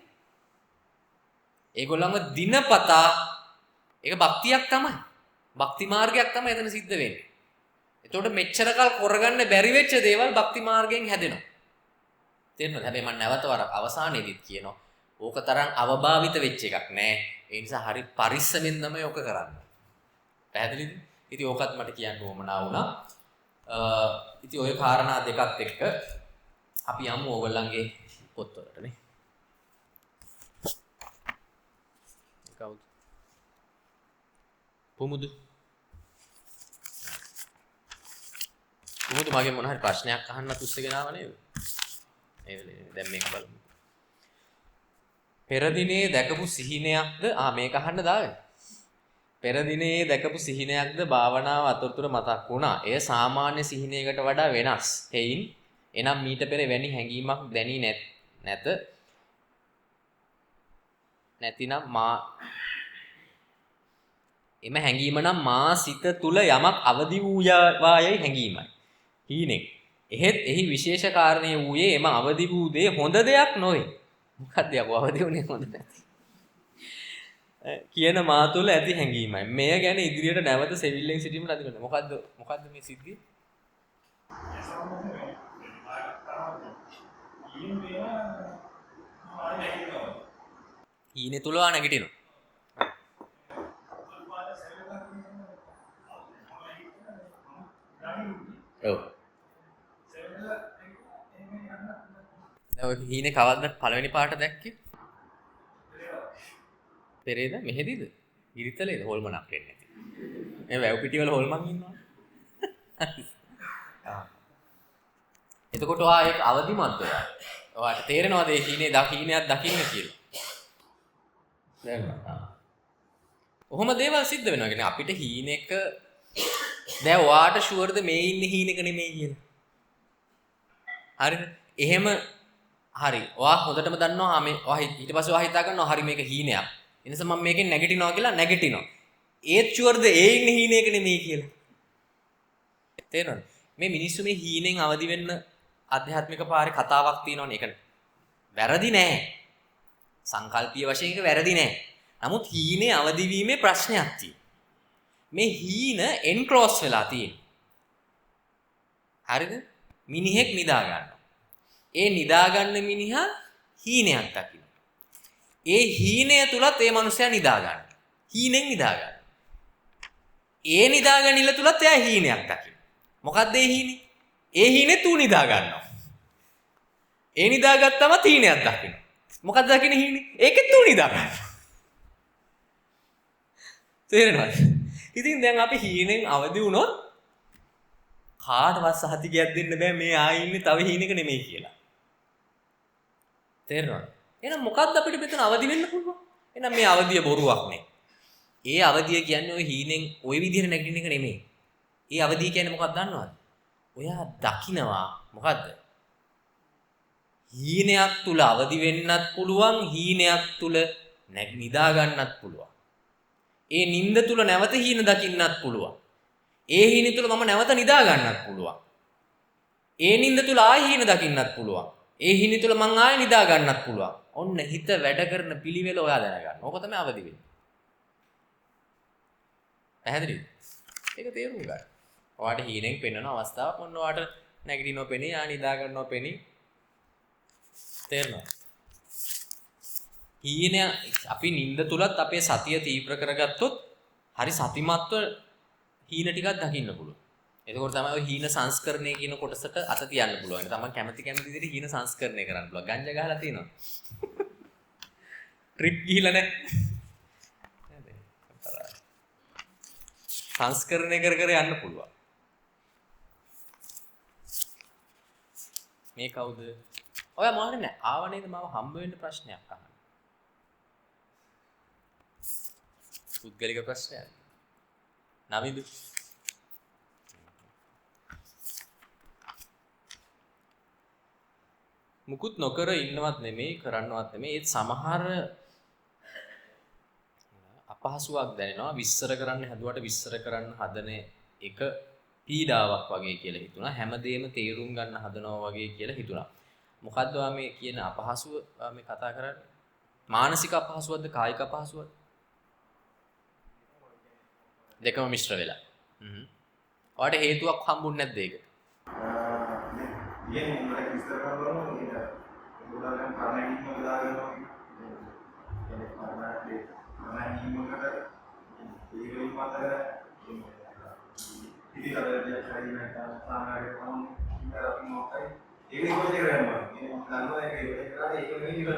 ඒගොල්ලන්ව දිනපතා ඒක භක්තියක් තමයි. භක්ති මාර්ගයක් තමයි එතන සිද්ධ වෙන්නේ. එතකොට මෙච්චර කල් කරගන්න බැරි වෙච්ච දේවල් භක්ති මාර්ගයෙන් හැදෙනවා. තේරෙනවද? හැබැයි මම නැවත වරක් අවසානයේදීත් කියනවා ඕක තරම් අවභාවිත වෙච්ච එකක් නෑ. ඒ නිසා හරි පරිස්සමෙන් තමයි ඕක කරන්න. පැහැදිලිද? ඉතින් ඕකත් මට කියන්න ඕමනා වුණා. ඉතින් ওই කාරණා දෙකත් එක්ක අපි යමු ඕගොල්ලන්ගේ පොත්වලට නේ. කවුද? පුමුදු. පුමුදු මගෙන් මොන හරි ප්‍රශ්නයක් අහන්නත් උත්සගෙන ආව නේද? ඒ වෙලේ දැන් මේක බලමු. පෙර දිනේ දැකපු සිහිනයක්ද මේක අහන්න දාගෙන. පෙර දිනේ දැකපු සිහිනයක්ද භාවනාව අතරතුර මතක් වුණා. එය සාමාන්‍ය සිහිනයකට වඩා වෙනස්. එයින් එනම් මීට පෙර වැනි හැඟීමක් දැනී නැතිනම් එම හැඟීම නම් මා සිත තුල යමක් අවදි වූයායයි හැඟීමයි. හීනෙක්. එහෙත් එහි විශේෂ කාරණේ වූයේ එම අවදි වූ දේ හොඳ දෙයක් නොවේ. මොකක්ද යකෝ අවදි වුණේ හොඳ නැති. කියන මා තුල ඇති හැඟීමයි. මෙය ගැන ඉදිරියට නැවත සෙවිල්ලෙන් සිටීමට අදිනවා. මොකද්ද මේ සිද්ධිය? හීනේ තුල නැගිටිනවා. ඔව්. දැන් හීනේ කවද්ද පළවෙනි පාට දැක්කේ? පෙරේද මෙහෙදිද? ඉරිතලේද හොල්මනක් වෙන්නේ නැති. මේ වැව් පිටි වල හොල්මන් ඉන්නවා. එතකොට ඔයා ඒක අවදිමත් වෙලා. ඔයාට තේරෙනවද මේ හීනයක් දකින්න කියලා? දැන් ඔහොම දේවල් සිද්ධ වෙනවා. කියන්නේ අපිට හීනෙක දැන් ඔයාට ෂුවර්ද මේ ඉන්නේ හීනෙක නෙමෙයි කියලා. හරිද? එහෙම හරි. ඔයා හොඳටම දන්නවා මේ ඔයා ඊට පස්සේ ඔයා හිතා ගන්නවා හරි මේක හීනයක්. එනිසා මම මේකෙන් නැගිටිනවා කියලා නැගිටිනවා. ඒත් ෂුවර්ද ඒ ඉන්නේ හීනෙක නෙමෙයි කියලා. තේරෙනවද? මේ මිනිස්සු මේ හීනෙන් අවදි වෙන්න ආධ්‍යාත්මික පාරේ කතාවක් තියෙනවනේ. ඒක වැරදි නෑ. සංකල්පීය වශයෙන් ඒක වැරදි නෑ. නමුත් හීනේ අවදි වීමේ ප්‍රශ්නයක් තියෙනවා. මේ හීන එන්ක්ලෝස් වෙලා තියෙනවා. හරිද? මිනිහෙක් නිදා ගන්නවා. ඒ නිදා ගන්න මිනිහා හීනයක් දකින්න. ඒ හීනය තුලත් ඒ මනුස්සයා නිදා ගන්නවා. හීනෙන් නිදා ගන්නවා. ඒ නිදා ගැනීම තුලත් එයා හීනයක් දකින්න. මොකද්ද ඒ හීනේ? ඒ හීනේ තු නිදා ගන්නවා. ඒ නිදාගත්තම හීනයක් දකින්න. මොකද්ද දකින්න හීනේ? ඒකේ තු නිදා ගන්නවා. තේරෙනවද? ඉතින් දැන් අපි හීනෙන් අවදි වුණොත් කාටවත් සහතිකයක් දෙන්න බෑ මේ ආයෙ ඉන්නේ තව හීනෙක නෙමෙයි කියලා. තේරෙනවද? එහෙනම් මොකද්ද අපිට මෙතන අවදි වෙන්න පුළුවන්? එහෙනම් මේ අවදිය බොරුවක් නේ. ඒ අවදිය කියන්නේ ওই හීනෙන් ওই විදිහට නැගිටින එක නෙමෙයි. ඒ අවදිය කියන්නේ මොකක්ද දන්නවද? ඔයා දකිනවා මොකද්ද? හීනයක් තුල අවදි වෙන්නත් පුළුවන්, හීනයක් තුල නිදා ගන්නත් පුළුවන්. ඒ නිින්ද තුල නැවත හීන දකින්නත් පුළුවන්. ඒ හීන තුල මම නැවත නිදා ගන්නත් පුළුවන්. ඒ නිින්ද තුල ආයෙ හීන දකින්නත් පුළුවන්. ඒ හීන තුල මං ආයෙ නිදා ගන්නත් පුළුවන්. ඔන්න හිත වැඩ කරන පිළිවෙල ඔයා දැනගන්න. ඕක තමයි අවදි වෙන්නේ. පැහැදිලිද? ඒක තේරුම් ගන්න. ඔයාට හීනෙන් පෙන්වන අවස්ථාවක් ඔන්න ඔයාට නැගිටිනව පෙනී, ආ නිදා ගන්නව පෙනී. තේරෙනවද? හීන අපි නිින්ද තුලත් අපේ සතිය තීව්‍ර කරගත්තොත් හරි සතිමත්ව හීන ටිකක් දකින්න පුළුවන්. එතකොට තමයි ඔය හීන සංස්කරණය කියන කොටසට අත තියන්න පුළුවන්. තමයි කැමති විදිහට හීන සංස්කරණය කරන්න පුළුවන්. ගංජා ගහලා තියෙනවා. ට්‍රිප් ගිහිලා නැහැ. සංස්කරණය කර යන්න පුළුවන්. මේ කවුද? ඔයා මොහොනේ නැහැ. ආව නේද මාව හම්බ වෙන්න ප්‍රශ්නයක් අහන්න. පුද්ගලික ප්‍රශ්නයක්. නවිදු මුකුත් නොකර ඉන්නවත් නෙමෙයි කරන්නවත් නෙමෙයි ඒත් සමහර අපහසුාවක් දැනෙනවා විස්තර කරන්න හැදුවට විස්තර කරන්න හදන එක පීඩාවක් වගේ කියලා හිතුණා හැමදේම තේරුම් ගන්න හදනවා වගේ කියලා හිතුණා මොකද්ද මේ කියන අපහසුව මේ කතා කරන්නේ මානසික අපහසුවක්ද කායික අපහසුවක්ද දෙකම මිශ්‍ර වෙලා ඔයාලට හේතුවක් හම්බුන්නේ නැද්ද ඒකට ये मुझे किस तरह का बोलो ये उदाहरण करने की मदद करो ये करना ही मगर ये भी बात है इधर अगर ये चाहिए मैं सामने आगे हम इधर अपनी मौका है ये भी बोल रहे हैं ये मतलब है कि ये करा एक नहीं निकल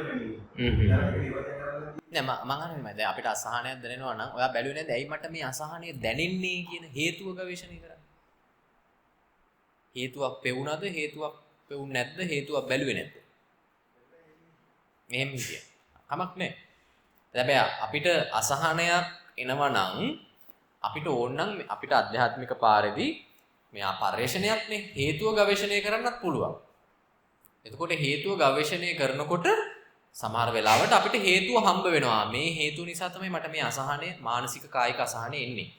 නෑ මම අහන්නේ මම දැන් අපිට අසහනයක් දැනෙනවා නම් ඔයා බැලුවේ නැද්ද ඇයි මට මේ අසහනය දැනෙන්නේ කියන හේතුව ගවේෂණය කරන්න හේතුවක් පෙවුනද හේතුවක් පෙවුන්නේ නැද්ද හේතුවක් බැලුවේ නැද්ද මෙහෙම හිටිය කමක් නැහැ හැබැයි අපිට අසහනයක් එනවා නම් අපිට ඕන නම් අපිට අධ්‍යාත්මික පාරේදී මේ පරිශ්‍රණයක්නේ හේතුව ගවේෂණය කරන්නත් පුළුවන් එතකොට හේතුව ගවේෂණය කරනකොට සමහර වෙලාවට අපිට හේතුව හම්බ වෙනවා මේ හේතුව නිසා තමයි මට මේ අසහනය මානසික කායික අසහනය එන්නේ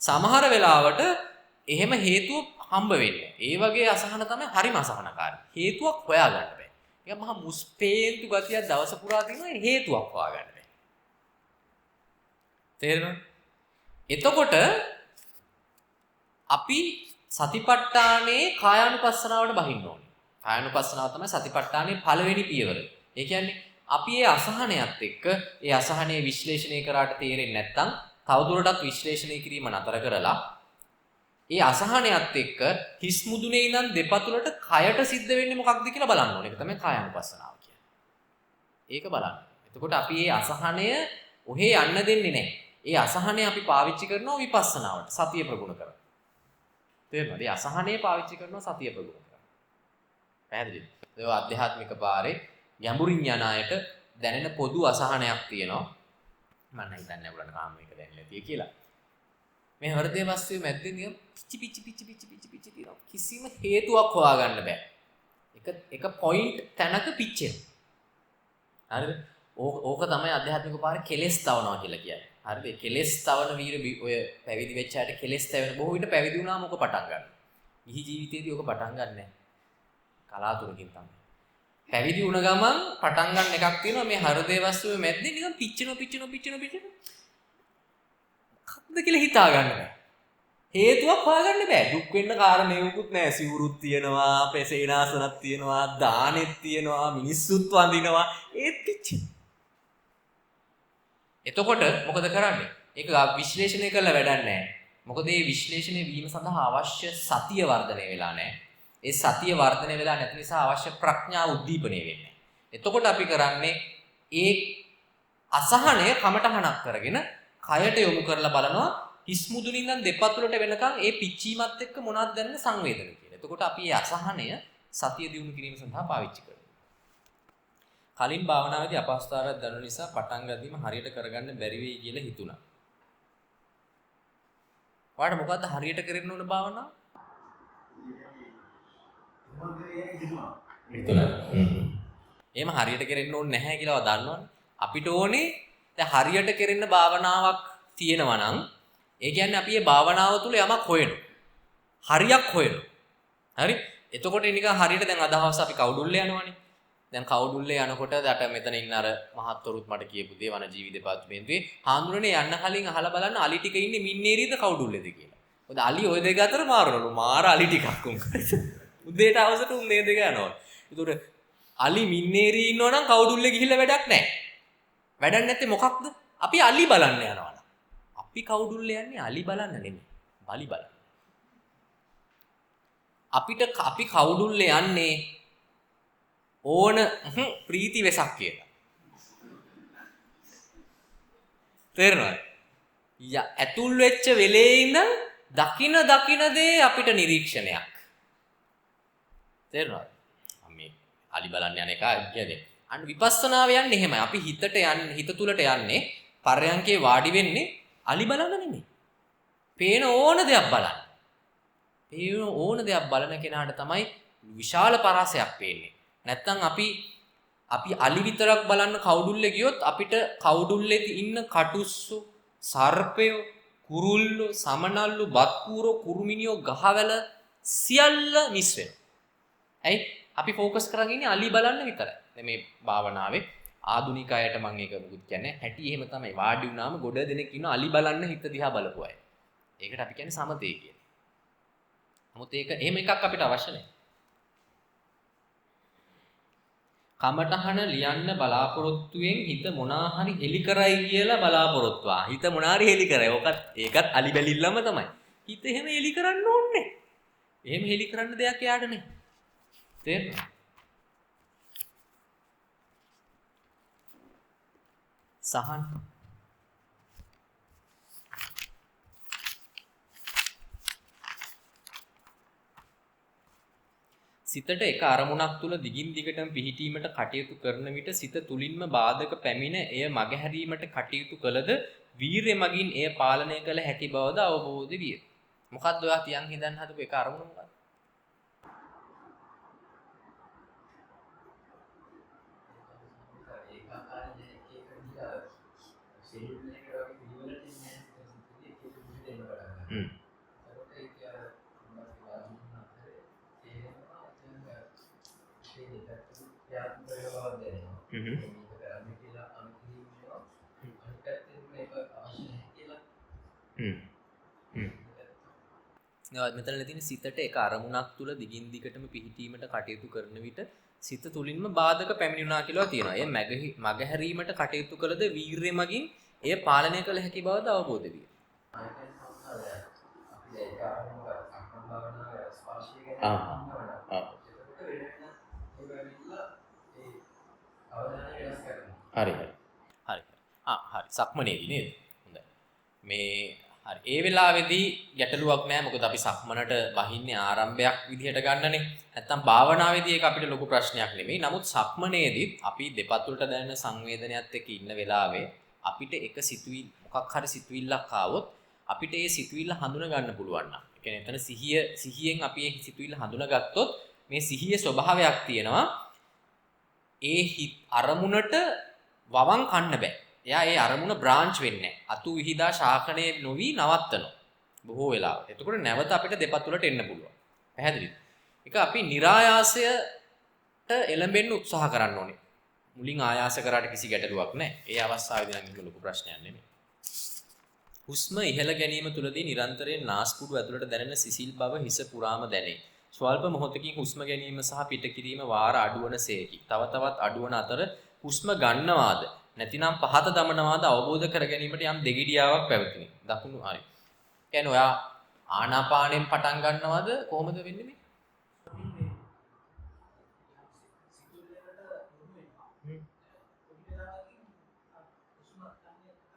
සමහර වෙලාවට එහෙම හේතුව හම්බ වෙන්නේ. ඒ වගේ අසහන තමයි හරිම අසහනකාරී. හේතුවක් හොයාගන්න බෑ. ඒක මහා මුස්පේන්තු ගතියක් දවස පුරා තියෙනවා හේතුවක් හොයාගන්න බෑ. තේරෙනවද? එතකොට අපි සතිපට්ඨානේ කායානුපස්සනාවට බහින්න ඕනේ. කායානුපස්සනාව තමයි සතිපට්ඨානේ පළවෙනි පියවර. ඒ කියන්නේ අපි මේ අසහනයත් එක්ක ඒ අසහනය විශ්ලේෂණය කරාට තේරෙන්නේ නැත්නම් තවදුරටත් විශ්ලේෂණය කිරීම නතර කරලා ඒ අසහනයත් එක්ක හිස් මුදුනේ ඉඳන් දෙපතුලට කයට සිද්ධ වෙන්නේ මොකක්ද කියලා බලන්න ඕනේ. ඒක තමයි කායානුපස්සනාව කියන්නේ. ඒක බලන්න. එතකොට අපි මේ අසහනය ඔහේ යන්න දෙන්නේ නැහැ. ඒ අසහනය අපි පාවිච්චි කරනවා විපස්සනාවට. සතිය ප්‍රගුණ කරලා. තේරෙනවද? මේ අසහනය පාවිච්චි කරනවා සතිය ප්‍රගුණ කරලා. පැහැදිලිද? ඒක ආධ්‍යාත්මික පාරේ ගැඹුරින් යන අයට දැනෙන පොදු අසහනයක් තියෙනවා. මම හිතන්නේ ඔයගොල්ලන්ට කාම එක දැනෙලා තියෙයි කියලා. මේ හෘදය වස්තුවේ මැද්දේ නිකන් පිච්චි තියෙනවා. කිසිම හේතුවක් හොයාගන්න බෑ. එක පොයින්ට් තැනක පිච්චෙනවා. හරිද? ඕක තමයි අධ්‍යාත්මික පාරේ කෙලෙස් තවනවා කියලා කියන්නේ. හරිද? කෙලෙස් තවන වීර ඔය පැවිදි වෙච්ච අයට කෙලෙස් තවන බොහෝ විට පැවිදි වුණාම ඕක පටන් ගන්නවා. ගිහි ජීවිතේදී ඕක පටන් ගන්න නැහැ. කලාතුරකින් තමයි. පැවිදි වුණ ගමන් පටන් ගන්න එකක් තියෙනවා මේ හෘදය වස්තුවේ මැද්දේ නිකන් පිච්චෙනවා. මොකක්ද කියලා හිතා ගන්න බෑ. හේතුවක් හොයාගන්න බෑ. දුක් වෙන්න කාරණේකුත් නෑ. සිවුරුත් තියෙනවා, පෙසේනාසනක් තියෙනවා, දානෙත් තියෙනවා, මිනිස්සුත් වඳිනවා. ඒත් පිච්චෙන. එතකොට මොකද කරන්නේ? ඒක විශ්ලේෂණය කරලා වැඩක් නෑ. මොකද මේ විශ්ලේෂණය වීම සඳහා අවශ්‍ය සතිය වර්ධනය වෙලා නෑ. ඒ සතිය වර්ධනය වෙලා නැති නිසා අවශ්‍ය ප්‍රඥාව උද්දීපනය වෙන්නේ. එතකොට අපි කරන්නේ ඒ අසහනය කමටහනක් කරගෙන කයට යොමු කරලා බලනවා හිස් මුදුනින් ඉඳන් දෙපතුලට වෙනකන් ඒ පිච්චීමත් එක්ක මොනවද දැනෙන සංවේදන කියලා. එතකොට අපි මේ අසහනය සතිය දියුණු කිරීම සඳහා පාවිච්චි කරනවා. කලින් භාවනාවේදී අපහසුතාවයක් දැනුන නිසා පටන් ගන්නදීම හරියට කරගන්න බැරි වෙයි කියලා හිතුණා. ඔයාලට මොකද්ද හරියට කරන්න ඕන භාවනාව? එහෙම හරියට කරන්න ඕනේ නැහැ කියලා ඔයා දන්නවනේ. අපිට ඕනේ දැන් හරියට කරන්න භාවනාවක් තියෙනවා නම් ඒ කියන්නේ අපි මේ භාවනාව තුළ යමක් හොයනවා. හරියක් හොයනවා. හරි? එතකොට නිකන් හරියට දැන් අදහස් අපි කවුඩුල්ලේ යනවනේ. දැන් කවුඩුල්ලේ යනකොට දට මෙතන ඉන්න අර මහත්වරුත් මට කියපු දේ වන ජීවි දෙපාර්තමේන්තුවේ හාමුදුරනේ යන්න කලින් අහලා බලන්න අලි ටික ඉන්නේ මින්නේරියද කවුඩුල්ලේද කියලා. මොකද අලි ওই දෙක අතර මාරනලු. මාර අලි ටිකක් උන්. උදේට අවසට උන් මේ දෙක යනවා. ඒතකොට අලි මින්නේරියේ ඉන්නවනම් කවුඩුල්ලේ ගිහිල්ලා වැඩක් නැහැ. වැඩක් නැත්තේ මොකක්ද? අපි අලි බලන්න යනවා. අපි කවුඩුල්ලේ යන්නේ අලි බලන්න නෙමෙයි. බලි බලන්න. අපි කවුඩුල්ලේ යන්නේ ඕන ප්‍රීති වෙසක් කියලා. තේරෙනවද? ඇතුල් වෙච්ච වෙලේ ඉඳන් දකින දේ අපිට නිරීක්ෂණයක්. තේරෙනවද? මේ අලි බලන්න යන එක කියන්නේ. අන්න විපස්සනාව යන්නේ එහෙමයි. අපි හිත තුලට යන්නේ පරයන්කේ වාඩි වෙන්නේ අලි බලන්න නෙමෙයි. පේන ඕන දෙයක් බලන්න. පේන ඕන දෙයක් බලන කෙනාට තමයි විශාල පරාසයක් පේන්නේ. නැත්තම් අපි අලි විතරක් බලන්න කවුඩුල්ලේ ගියොත් අපිට කවුඩුල්ලේ ඉන්න කටුස්සු, සර්පයෝ, කුරුල්ලෝ, සමනල්ලු, බත්කූරෝ, කුරුමිනියෝ, ගහවැල සියල්ල මිස් වෙනවා. ඇයි? අපි ફોකස් කරගෙන ඉන්නේ අලි බලන්න විතරයි. දැන් මේ භාවනාවේ ආධුනික අයට මම ඒක මුකුත් කියන්නේ හැටි එහෙම තමයි. වාඩි වුණාම ගොඩ දෙනෙක් ඉන්න අලි බලන්න හිත දිහා බලපු අය. ඒකට අපි කියන්නේ සමතේ කියලා. නමුත් ඒක එහෙම එකක් අපිට අවශ්‍ය නැහැ. කමටහන ලියන්න බලාපොරොත්තුෙන් හිත මොනා හරි හෙලි කරයි කියලා බලාපොරොත්තු ආ. හිත මොනා හරි හෙලි කරයි. ඒකත් අලි බැලිල්ලම තමයි. හිත එහෙම හෙලි කරන්න ඕනේ. එහෙම හෙලි කරන්න දෙයක් යාට නැහැ. තේරෙනවද? සහන් සිතට එක අරමුණක් තුල දිගින් දිගටම පිහිටීමට කටයුතු කරන විට සිත තුලින්ම බාධක පැමිණ එය මගහැරීමට කටයුතු කළද වීරිය මගින් එය පාලනය කළ හැකි බවද අවබෝධ විය. මොකක්ද ඔයා තියන් හිතන්න හදපු එක අරමුණ මොකක්ද? මෙතන තියෙන සිතට එක අරමුණක් තුල දිගින් දිගටම පිහිටීමට කටයුතු කරන විට සිත තුලින්ම බාධක පැමිණුණා කියලා තියෙනවා. එය මගහැරීමට කටයුතු කළද වීරිය මගින් එය පාලනය කළ හැකි බවද අවබෝධ විය. හරි. සක්මනේදී නේද? හොඳයි. මේ හරි. ඒ වෙලාවේදී ගැටලුවක් නැහැ. මොකද අපි සක්මනට වහින්නේ ආරම්භයක් විදිහට ගන්නනේ. නැත්තම් භාවනාවේදී ඒක අපිට ලොකු ප්‍රශ්නයක් නෙමෙයි. නමුත් සක්මනේදී අපි දෙපතුලට දැනෙන සංවේදනයත් එක්ක ඉන්න වෙලාවේ අපිට එක මොකක් හරි සිතුවිල්ලක් ආවොත් අපිට ඒ සිතුවිල්ල හඳුනා ගන්න පුළුවන් නම්. ඒ කියන්නේ එතන සිහියෙන් අපි ඒ සිතුවිල්ල හඳුනාගත්තොත් මේ සිහියේ ස්වභාවයක් තියෙනවා. ඒ අරමුණට වවම් කන්න බෑ. එයා ඒ අරමුණ බ්‍රාන්ච් වෙන්නේ නැහැ. අතු විහිදා ශාකණය නොවි නවත්තනවා. බොහෝ වෙලාවට. එතකොට නැවත අපිට දෙපතුලට එන්න පුළුවන්. පැහැදිලිද? ඒක අපි નિરાයාසයට එළඹෙන්න උත්සාහ කරන්න ඕනේ. මුලින් ආයාස කරාට කිසි ගැටලුවක් නැහැ. ඒ අවස්ථාවේදී නම් ඒක ලොකු ප්‍රශ්නයක් නෙමෙයි. හුස්ම ඉහළ ගැනීම තුලදී නිරන්තරයෙන් නාස්පුඩු ඇතුළට දැනෙන සිසිල් බව හිස පුරාම දැනේ. ස්වල්ප මොහොතකින් හුස්ම ගැනීම සහ පිට කිරීම වාර අඩුවන සේකි. තව තවත් අඩුවන අතර හුස්ම ගන්නවාද නැතිනම් පහත දමනවාද අවබෝධ කර ගැනීමට යම් දෙගිඩියාවක් පැවතිනි. දකුණු හරි. කියන්නේ ඔයා ආනාපානෙන් පටන් ගන්නවද කොහොමද වෙන්නේ මේ?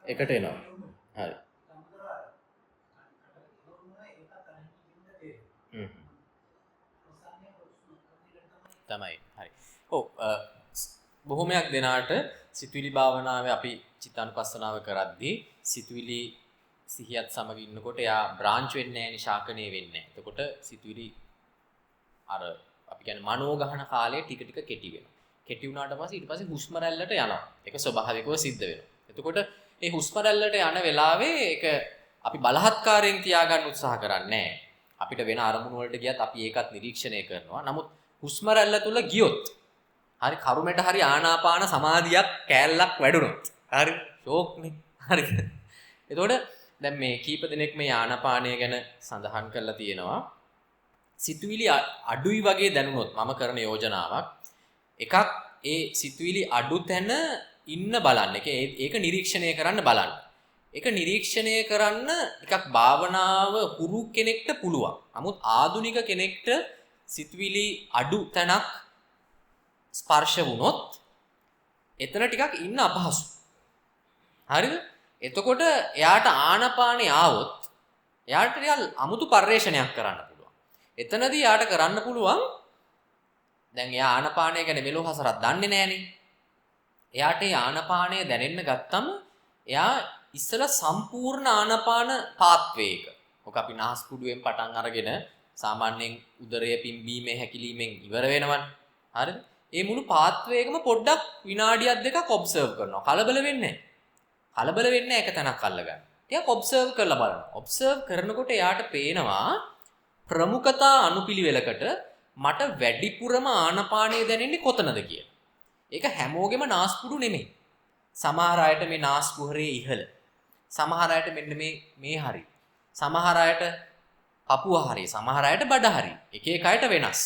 එකට එනවා. හරි. තමයි. හරි. ඔව් බොහොමයක් දෙනාට සිතුවිලි භාවනාවේ අපි චිත්තානුපස්සනාව කරද්දී සිතුවිලි සිහියත් සමග ඉන්නකොට එයා බ්‍රාන්ච් වෙන්නේ නැහැ, නිශාකණය වෙන්නේ නැහැ. එතකොට සිතුවිලි අර අපි කියන්නේ මනෝ ගහන කාලය ටික ටික කෙටි වෙනවා. කෙටි වුණාට පස්සේ ඊට පස්සේ හුස්ම රැල්ලට යනවා. ඒක ස්වභාවිකව සිද්ධ වෙනවා. එතකොට මේ හුස්ම රැල්ලට යන වෙලාවේ ඒක අපි බලහත්කාරයෙන් තියාගන්න උත්සාහ කරන්නේ නැහැ. අපිට වෙන අරමුණු වලට ගියත් අපි ඒකත් නිරීක්ෂණය කරනවා. නමුත් හුස්ම රැල්ල තුල ගියොත් හරි කරුමෙට හරි ආනාපාන සමාධියක් කෑල්ලක් වැඩුණොත් හරි ෂෝක්නේ. හරි. එතකොට දැන් මේ කීප දෙනෙක් මේ ආනාපානය ගැන සඳහන් කරලා තියෙනවා. සිතුවිලි අඩුයි වගේ දැනුනොත් මම කරන යෝජනාවක් එකක් ඒ සිතුවිලි අඩු තැන ඉන්න බලන්න. ඒක නිරීක්ෂණය කරන්න බලන්න. ඒක නිරීක්ෂණය කරන්න ටිකක් භාවනාව හුරු කෙනෙක්ට පුළුවන්. නමුත් ආධුනික කෙනෙක්ට සිතුවිලි අඩු තැනක් ස්පර්ශ වුණොත් එතන ටිකක් ඉන්න අපහසු. හරිද? එතකොට එයාට ආනපානේ ආවොත් එයාට ටිකක් අමුතු පරිශ්‍රණයක් කරන්න පුළුවන්. එතනදී එයාට කරන්න පුළුවන් දැන් එයා ආනපානය ගැන මෙලෝ හසරක් දන්නේ නැහනේ. එයාට ඒ ආනපානය දැනෙන්න ගත්තම එයා ඉස්සලා සම්පූර්ණ ආනපාන පාත්වේක. ඔක අපි නාස්පුඩුවෙන් පටන් අරගෙන සාමාන්‍යයෙන් උදරය පිම්බීමේ හැකිලීමෙන් ඉවර වෙනවනේ. හරිද? ඒ මුළු පාත්වේකම පොඩ්ඩක් විනාඩියක් දෙකක් ඔබ්සර්ව් කරනවා. කලබල වෙන්නේ නැහැ. කලබල වෙන්නේ එක තැනක් අල්ලගන්න. ටිකක් ඔබ්සර්ව් කරලා බලනවා. ඔබ්සර්ව් කරනකොට එයාට පේනවා ප්‍රමුඛතා අනුපිළිවෙලකට මට වැඩිපුරම ආනපානය දැනෙන්නේ කොතනද කියලා. ඒක හැමෝගෙම නාස්පුඩු නෙමෙයි. සමහර අයට මේ නාස්කුහරේ ඉහළ. සමහර අයට මෙන්න මේ හරි. සමහර අයට පපුව හරි. සමහර අයට බඩ හරි. එක එක අයට වෙනස්.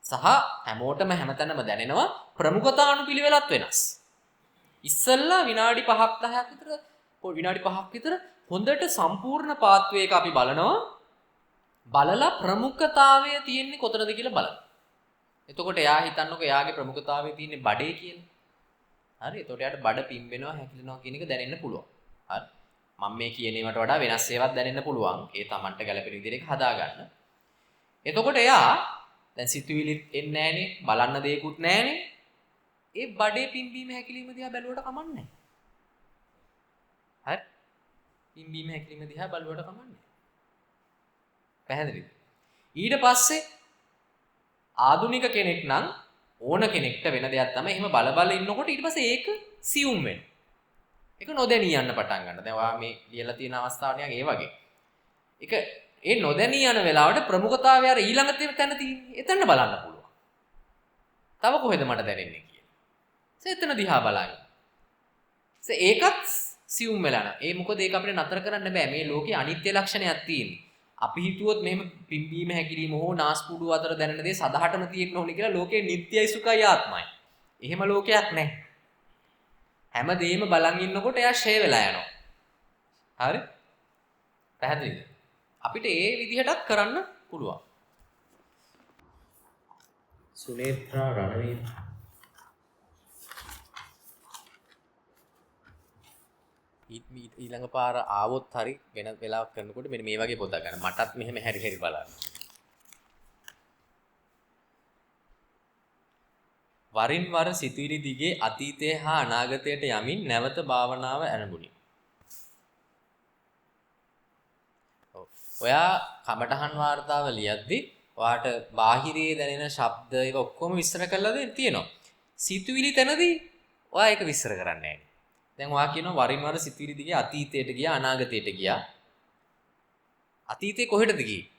සහ හැමෝටම හැමතැනම දැනෙනවා ප්‍රමුඛතා අනුපිළිවෙලත් වෙනස්. ඉස්සල්ලා විනාඩි 5ක් 10ක් විතර විනාඩි 5ක් විතර හොඳට සම්පූර්ණ පාත්වයක අපි බලනවා. බලලා ප්‍රමුඛතාවය තියෙන්නේ කොතනද කියලා බලන්න. එතකොට එයා හිතන්නකො එයාගේ ප්‍රමුඛතාවය තියෙන්නේ බඩේ කියලා. හරි. එතකොට එයාට බඩ පිම්බෙනවා හැකිලෙනවා කියන එක දැනෙන්න පුළුවන්. හරි. මම මේ කියන ඒවාට වඩා වෙනස් ඒවාක් දැනෙන්න පුළුවන්. ඒ Tamanට ගැළපෙන විදිහට හදාගන්න. එතකොට එයා දැන් සිතුවිලි එන්නේ නැහනේ, බලන්න දෙයක්වත් නැහනේ. ඒ බඩේ පිම්බීම හැකිලිම දිහා බැලුවට කමන්නේ නැහැ. හරි? පිම්බීම හැකිලිම දිහා බැලුවට කමන්නේ නැහැ. පැහැදිලිද? ඊට පස්සේ ආධුනික කෙනෙක් නම් ඕන කෙනෙක්ට වෙන දෙයක් තමයි එහෙම බල ඉන්නකොට ඊට පස්සේ ඒක සියුම් වෙනවා. ඒක නොදැනී යන්න පටන් ගන්නවා. දැන් ඔයා මේ ලියලා තියෙන අවස්ථාව නිකන් ඒ වගේ. ඒක ඒ නොදැනී යන වෙලාවට ප්‍රමුඛතාවය අර ඊළඟ තැන තියෙන්නේ. එතන බලන්න පුළුවන්. තව කොහෙද මට දැනෙන්නේ කියලා. එතන දිහා බලන්න. ඒකත් සියුම් වෙලා යනවා. ඒ මොකද ඒක අපිට නතර කරන්න බෑ. මේ ලෝකේ අනිත්‍ය ලක්ෂණයක් තියෙන්නේ. අපි හිතුවොත් මෙහෙම පිම්බීම හැකිලිම හෝ නාස්පුඩු අතර දැනෙන දේ සදහටම තියෙන්න ඕනේ කියලා ලෝකේ නිට්ටයයි සුඛයි ආත්මයි. එහෙම ලෝකයක් නැහැ. හැමදේම බලන් ඉන්නකොට එයා ෂේ වෙලා යනවා. හරි? පැහැදිලිද? අපිට ඒ විදිහටත් කරන්න පුළුවන්. සුනේත්‍රා රණවීර ඊළඟ පාර ආවොත් හරි වෙන වෙලාවක් කරනකොට මෙන්න මේ වගේ පොතක් ගන්න. මටත් මෙහෙම හැරි හැරි බලන්න. වරින් වර සිතුවිලි දිගේ අතීතය හා අනාගතයට යමින් නැවත භාවනාව ආරම්භුනි. ඔයා කමටහන් වාර්තාව ලියද්දි ඔයාට බාහිරයේ දැනෙන ශබ්ද ඒක ඔක්කොම විස්තර කරලා තියෙනවා. සිතුවිලි තැනදී ඔයා ඒක විස්තර කරන්නේ නැහැ. දැන් ඔයා කියනවා වරින් වර සිතුවිලි දිගේ අතීතයට ගියා අනාගතයට ගියා. අතීතේ කොහෙටද ගියේ?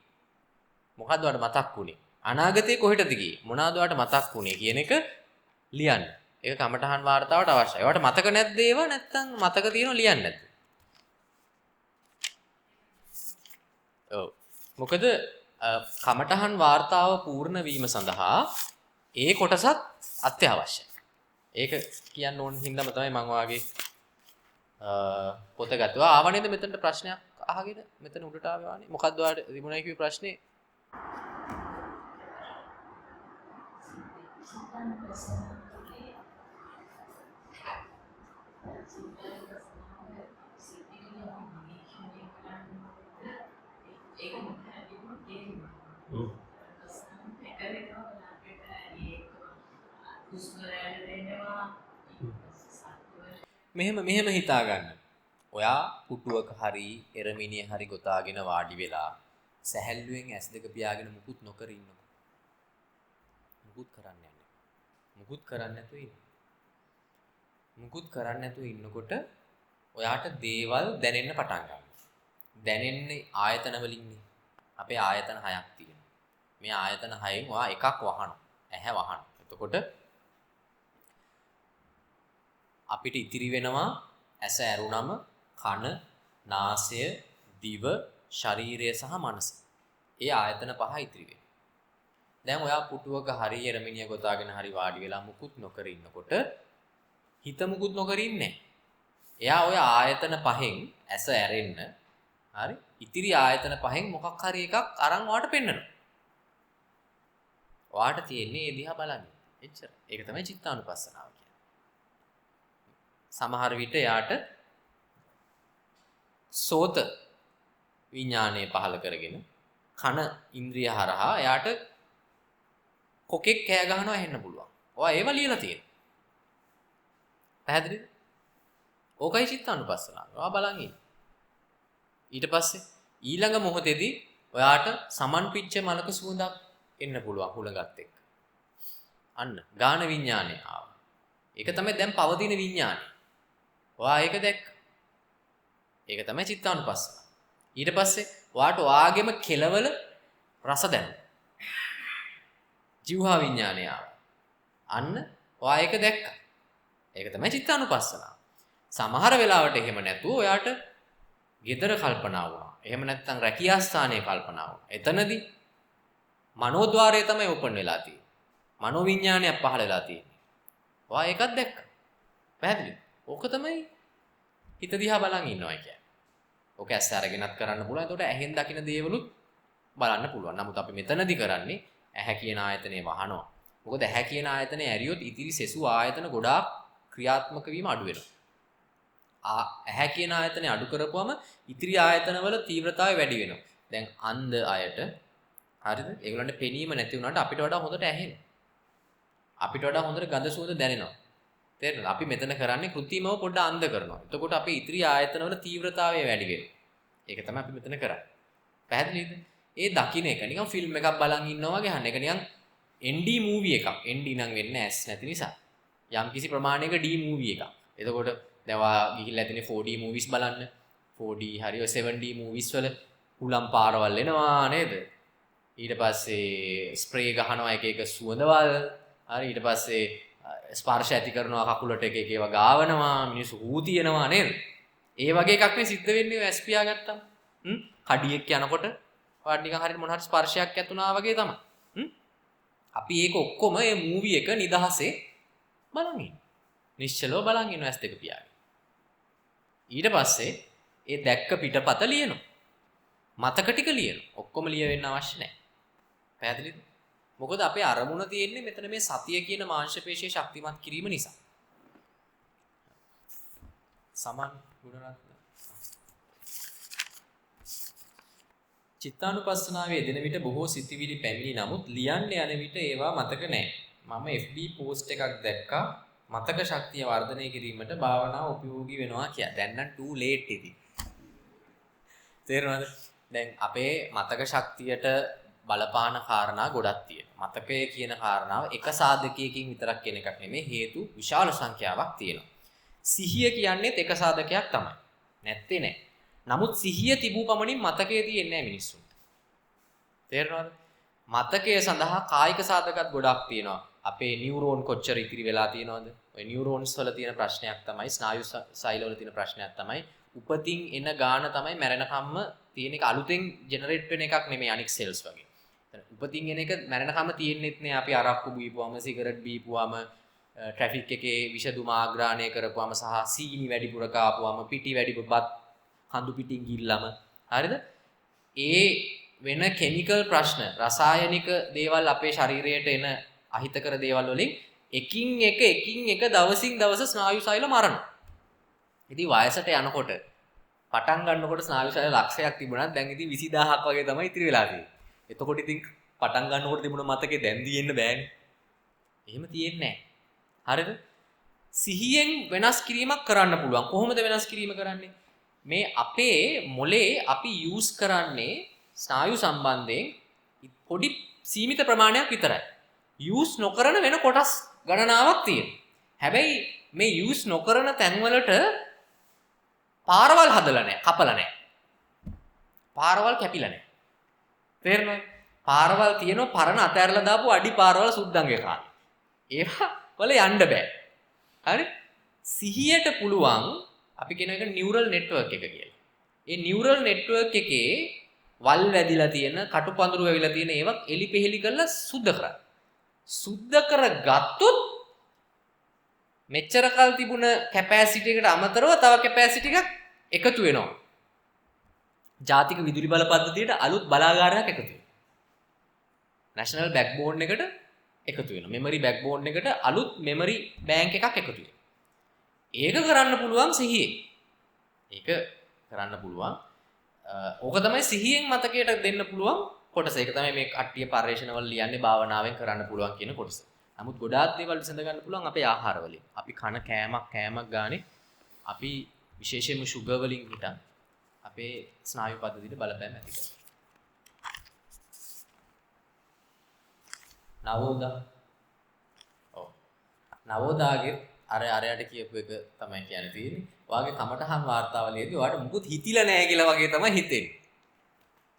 මොකද්ද ඔයාට මතක් වුනේ? අනාගතේ කොහෙටද ගියේ? මොනවාද ඔයාට මතක් වුනේ කියන එක ලියන්න. ඒක කමටහන් වාර්තාවට අවශ්‍යයි. ඔයාට මතක නැද්ද ඒවා නැත්නම් මතක තියෙනව ලියන්නේ නැද්ද? ඔව්. මොකද කමටහන් වාර්තාව පූර්ණ වීම සඳහා ඒ කොටසත් අත්‍යවශ්‍යයි. ඒක කියන්න ඕන හින්දාම තමයි මම වාගේ පොත ගත්තා. ආවනේද මෙතනට ප්‍රශ්නයක් අහගෙන මෙතන උඩට ආවනේ. මොකද්ද ඔයාලට තිබුණයි කිව්වේ ප්‍රශ්නේ? මෙහෙම හිතා ගන්න. ඔයා පුටුවක හරි එරමිනිය හරි ගොතාගෙන වාඩි වෙලා සැහැල්ලුවෙන් ඇස් දෙක පියාගෙන මුකුත් නොකර ඉන්නකො. මුකුත් කරන්නේ නැහැ. මුකුත් කරන්නේ නැතුව ඉන්න. මුකුත් කරන්නේ නැතුව ඉන්නකොට ඔයාට දේවල් දැනෙන්න පටන් ගන්නවා. දැනෙන්නේ ආයතන වලින්නේ. අපේ ආයතන 6ක් තියෙනවා. මේ ආයතන 6න් ඔයා එකක් වහනවා. ඇහැ වහනවා. එතකොට අපිට ඉතිරි වෙනවා ඇස ඇරුණම කන, නාසය, දිව, ශරීරය සහ මනස. ඒ ආයතන 5 ඉතිරි වෙනවා. දැන් ඔයා පුටුවක හරි එරමිනිය ගොතාගෙන හරි වාඩි වෙලා මුකුත් නොකර ඉන්නකොට හිත මුකුත් නොකර ඉන්නේ. එයා ඔය ආයතන 5න් ඇස ඇරෙන්න හරි ඉතිරි ආයතන 5න් මොකක් හරි එකක් අරන් වාට පෙන්නනවා. ඔයාට තියෙන්නේ ඒ දිහා බලන්න. එච්චර. ඒක තමයි චිත්තානුපස්සනාව කියන්නේ. සමහර විට යාට සෝත විඥානය පහල කරගෙන කන ඉන්ද්‍රිය හරහා යාට කොකෙක් කෑ ගහනවා ඇහෙන්න පුළුවන්. ඔයා ඒව ලියලා තියෙනවා. පැහැදිලිද? ඕකයි චිත්තානුපස්සනාව. ඔයා බලන් ඉන්න. ඊට පස්සේ ඊළඟ මොහොතේදී ඔයාට සමන් පිච්ච මලක සුවඳක් එන්න පුළුවන් හුලඟත් එක්ක. අන්න ගාන විඥානය ආවා. ඒක තමයි දැන් පවතින විඥානය. ඔයා ඒක දැක්ක. ඒක තමයි චිත්තානුපස්සනාව. ඊට පස්සේ ඔයාට ඔයාගෙම කෙලවල රස දැනෙනවා. ජීවහා විඥානය ආවා. අන්න ඔයා ඒක දැක්කා. ඒක තමයි චිත්තානුපස්සනාව. සමහර වෙලාවට එහෙම නැතුව ඔයාට gedara කල්පනා වුණා. එහෙම නැත්නම් රැකියා ස්ථානයේ කල්පනා වුණා. එතනදී මනෝද්වාරය තමයි ඕපන් වෙලා තියෙන්නේ. මනෝ විඥානයක් පහළ වෙලා තියෙන්නේ. ඔයා ඒකත් දැක්කා. පැහැදිලිද? ඕක තමයි හිත දිහා බලන් ඉන්නවා කියන්නේ. ඕක ඇස් අරගෙනත් කරන්න පුළුවන්. එතකොට ඇහෙන් දකින දේවලුත් බලන්න පුළුවන්. නමුත් අපි මෙතනදී කරන්නේ ඇහැ කියන ආයතනේ වහනවා. මොකද ඇහැ කියන ආයතනේ ඇරියොත් ඉතිරි සෙසු ආයතන ගොඩාක් ක්‍රියාත්මක වීම අඩු වෙනවා. ඇහැ කියන ආයතනේ අඩු කරපුවම ඉතිරි ආයතනවල තීව්‍රතාවය වැඩි වෙනවා. දැන් අන්ධ අයට හරිද? ඒගොල්ලන්ට පෙනීම නැති වුණාට අපිට වඩා හොඳට ඇහෙනවා. අපිට වඩා හොඳට ගඳ සුවඳ දැනෙනවා. තේරෙනවද? අපි මෙතන කරන්නේ කෘත්‍රිමව පොඩ්ඩක් අන්ධ කරනවා. එතකොට අපේ ඉතිරි ආයතනවල තීව්‍රතාවය වැඩි වෙනවා. ඒක තමයි අපි මෙතන කරන්නේ. පැහැදිලිද? ඒ දකින්න එක නිකන් ෆිල්ම් එකක් බලන් ඉන්නවා වගේ අහන්න. ඒක නිකන් ND මූවි එකක්. ND නම් වෙන්නේ ඇස් නැති නිසා. යම් කිසි ප්‍රමාණයක D මූවි එකක්. එතකොට දැන් ඔයා ගිහිල්ලා ඇතිනේ 4D මූවිස් බලන්න. 4D හරි ඔය 7D මූවිස් වල හුලම් පාරවල් එනවා නේද? ඊට පස්සේ ස්ප්‍රේ ගහනවා එක එක සුවඳවල්. හරි ඊට පස්සේ ස්පර්ශ ඇති කරනවා කකුලට එක එක ඒවා ගාවනවා මිනිස්සු හූ තියනවා නේද? ඒ වගේ එකක් නේ සිද්ධ වෙන්නේ ඔය ඇස් පියා ගත්තම. කඩියෙක් යනකොට ඔයාට නිකන් හරියට මොන හරි ස්පර්ශයක් ඇතුණා වගේ තමයි. අපි ඒක ඔක්කොම මේ මූවි එක නිදහසේ බලන් ඉන්න. නිශ්චලව බලන් ඉන්න ඇස් දෙක පියාගෙන. ඊට පස්සේ ඒ දැක්ක පිටපත ලියනවා. මතක ටික ලියනවා. ඔක්කොම ලියවෙන්න අවශ්‍ය නැහැ. පැහැදිලිද? මොකද අපේ අරමුණ තියෙන්නේ මෙතන මේ සතිය කියන මාංශ පේශිය ශක්තිමත් කිරීම නිසා. සමන් ගුණරත්න චිත්තානුපස්සනාවේ යෙදෙන විට බොහෝ සිතිවිලි පැමිණි නමුත් ලියන්න යන විට ඒවා මතක නැහැ. මම FB පෝස්ට් එකක් දැක්කා මතක ශක්තිය වර්ධනය කිරීමට භාවනාව උපයෝගී වෙනවා කියලා. දැන් නම් too late ඉතින්. තේරෙනවද? දැන් අපේ මතක ශක්තියට බලපාන කාරණා ගොඩක් තියෙනවා. මතකය කියන කාරණාව එක සාධකයකින් විතරක් කියන එකක් නෙමෙයි හේතු විශාල සංඛ්‍යාවක් තියෙනවා. සිහිය කියන්නේත් එක සාධකයක් තමයි. නැත්තේ නෑ. නමුත් සිහිය තිබූ පමණින් මතකය තියෙන්නේ නෑ මිනිස්සුන්ට. තේරෙනවද? මතකය සඳහා කායික සාධකත් ගොඩක් තියෙනවා. අපේ නියුරෝන් කොච්චර ඉතිරි වෙලා තියෙනවද? ඔය නියුරෝන්ස් වල තියෙන ප්‍රශ්නයක් තමයි ස්නායු සෛල වල තියෙන ප්‍රශ්නයක් තමයි උපතින් එන ගාන තමයි මැරෙනකම්ම තියෙන එක අලුතෙන් ජෙනරේට් වෙන එකක් නෙමෙයි අනික් සෙල්ස් වගේ. උපතින් එන එක මැරෙනකම්ම තියෙන්නෙත් නේ අපි අරක්කු බීපුවාම සිගරට් බීපුවාම ට්‍රැෆික් එකේ විෂදුම ආග්‍රහණය කරපුවාම සහ සීනි වැඩිපුර කාපුවාම පිටි වැඩිපුර බත් කඳු පිටින් ගිල්ලම හරිද? ඒ වෙන කිමිකල් ප්‍රශ්න රසායනික දේවල් අපේ ශරීරයට එන අහිතකර දේවල් වලින් එකින් එක දවසින් දවස ස්නායු සෛල මරනවා. ඉතින් වයසට යනකොට පටන් ගන්නකොට ස්නායු සෛල ලක්ෂයක් තිබුණා දැන් ඉතින් 20000ක් වගේ තමයි ඉතිරි වෙලා තියෙන්නේ. එතකොට ඉතින් පටන් ගන්නකොට තිබුණ මතකේ දැන් තියෙන්න බෑනේ. එහෙම තියෙන්නේ නැහැ. හරිද? සිහියෙන් වෙනස් කිරීමක් කරන්න පුළුවන්. කොහොමද වෙනස් කිරීම කරන්නේ? මේ අපේ මොලේ අපි යූස් කරන්නේ ස්නායු සම්බන්ධයෙන් පොඩි සීමිත ප්‍රමාණයක් විතරයි. යූස් නොකරන වෙන කොටස් ගණනාවක් තියෙනවා. හැබැයි මේ යූස් නොකරන තැන්වලට පාරවල් හදලා නැහැ, කපලා නැහැ. පාරවල් කැපිලා නැහැ. තේරෙනවද? පාරවල් තියෙනවා පරණ අතෑරලා දාපු අඩි පාරවල් සුද්දන්ගේ කාලේ. ඒවා වල යන්න බෑ. හරි? සිහියට පුළුවන් අපි කියන එක නියුරල් නෙට්වර්ක් එක කියලා. ඒ නියුරල් නෙට්වර්ක් එකේ වල් වැදිලා තියෙන, කටුපඳුරු වැවිලා තියෙන ඒවා එලිපෙහෙලි කරලා සුද්ධ කරා. සුද්ධ කරගත්තොත් මෙච්චර කල් තිබුණ කැපැසිටි එකට අමතරව තව කැපැසිටි එකක් එකතු වෙනවා. ජාතික විදුලි බල පද්ධතියට අලුත් බලාගාරයක් එකතු වෙනවා. නැෂනල් බෑක්බෝන් එකට එකතු වෙනවා. මෙමරි බෑක්බෝන් එකට අලුත් මෙමරි බෑන්ක් එකක් එකතු වෙනවා. ඒක කරන්න පුළුවන් සිහියෙන්. ඒක කරන්න පුළුවන්. ඕක තමයි සිහියෙන් මතකයට දෙන්න පුළුවන් කොටස. ඒක තමයි මේ කට්ටිය පරිශ්‍රණවල ලියන්නේ භාවනාවෙන් කරන්න පුළුවන් කියන කොටස. නමුත් ගොඩාක් දේවල් විසඳ ගන්න පුළුවන් අපේ ආහාර වලින්. අපි කන කෑමක් ගානේ අපි විශේෂයෙන්ම සුගර් වලින් හිටන් අපේ ස්නායු පද්ධතියට බලපෑම් ඇති කරනවා. නවෝදාගේ අරයට කියපු එක තමයි කියන්නේ තියෙන්නේ. ඔයාගේ කමටහන් වාර්තාවලියේදී ඔයාට මුකුත් හිතිලා නැහැ කියලා වගේ තමයි හිතෙන්නේ.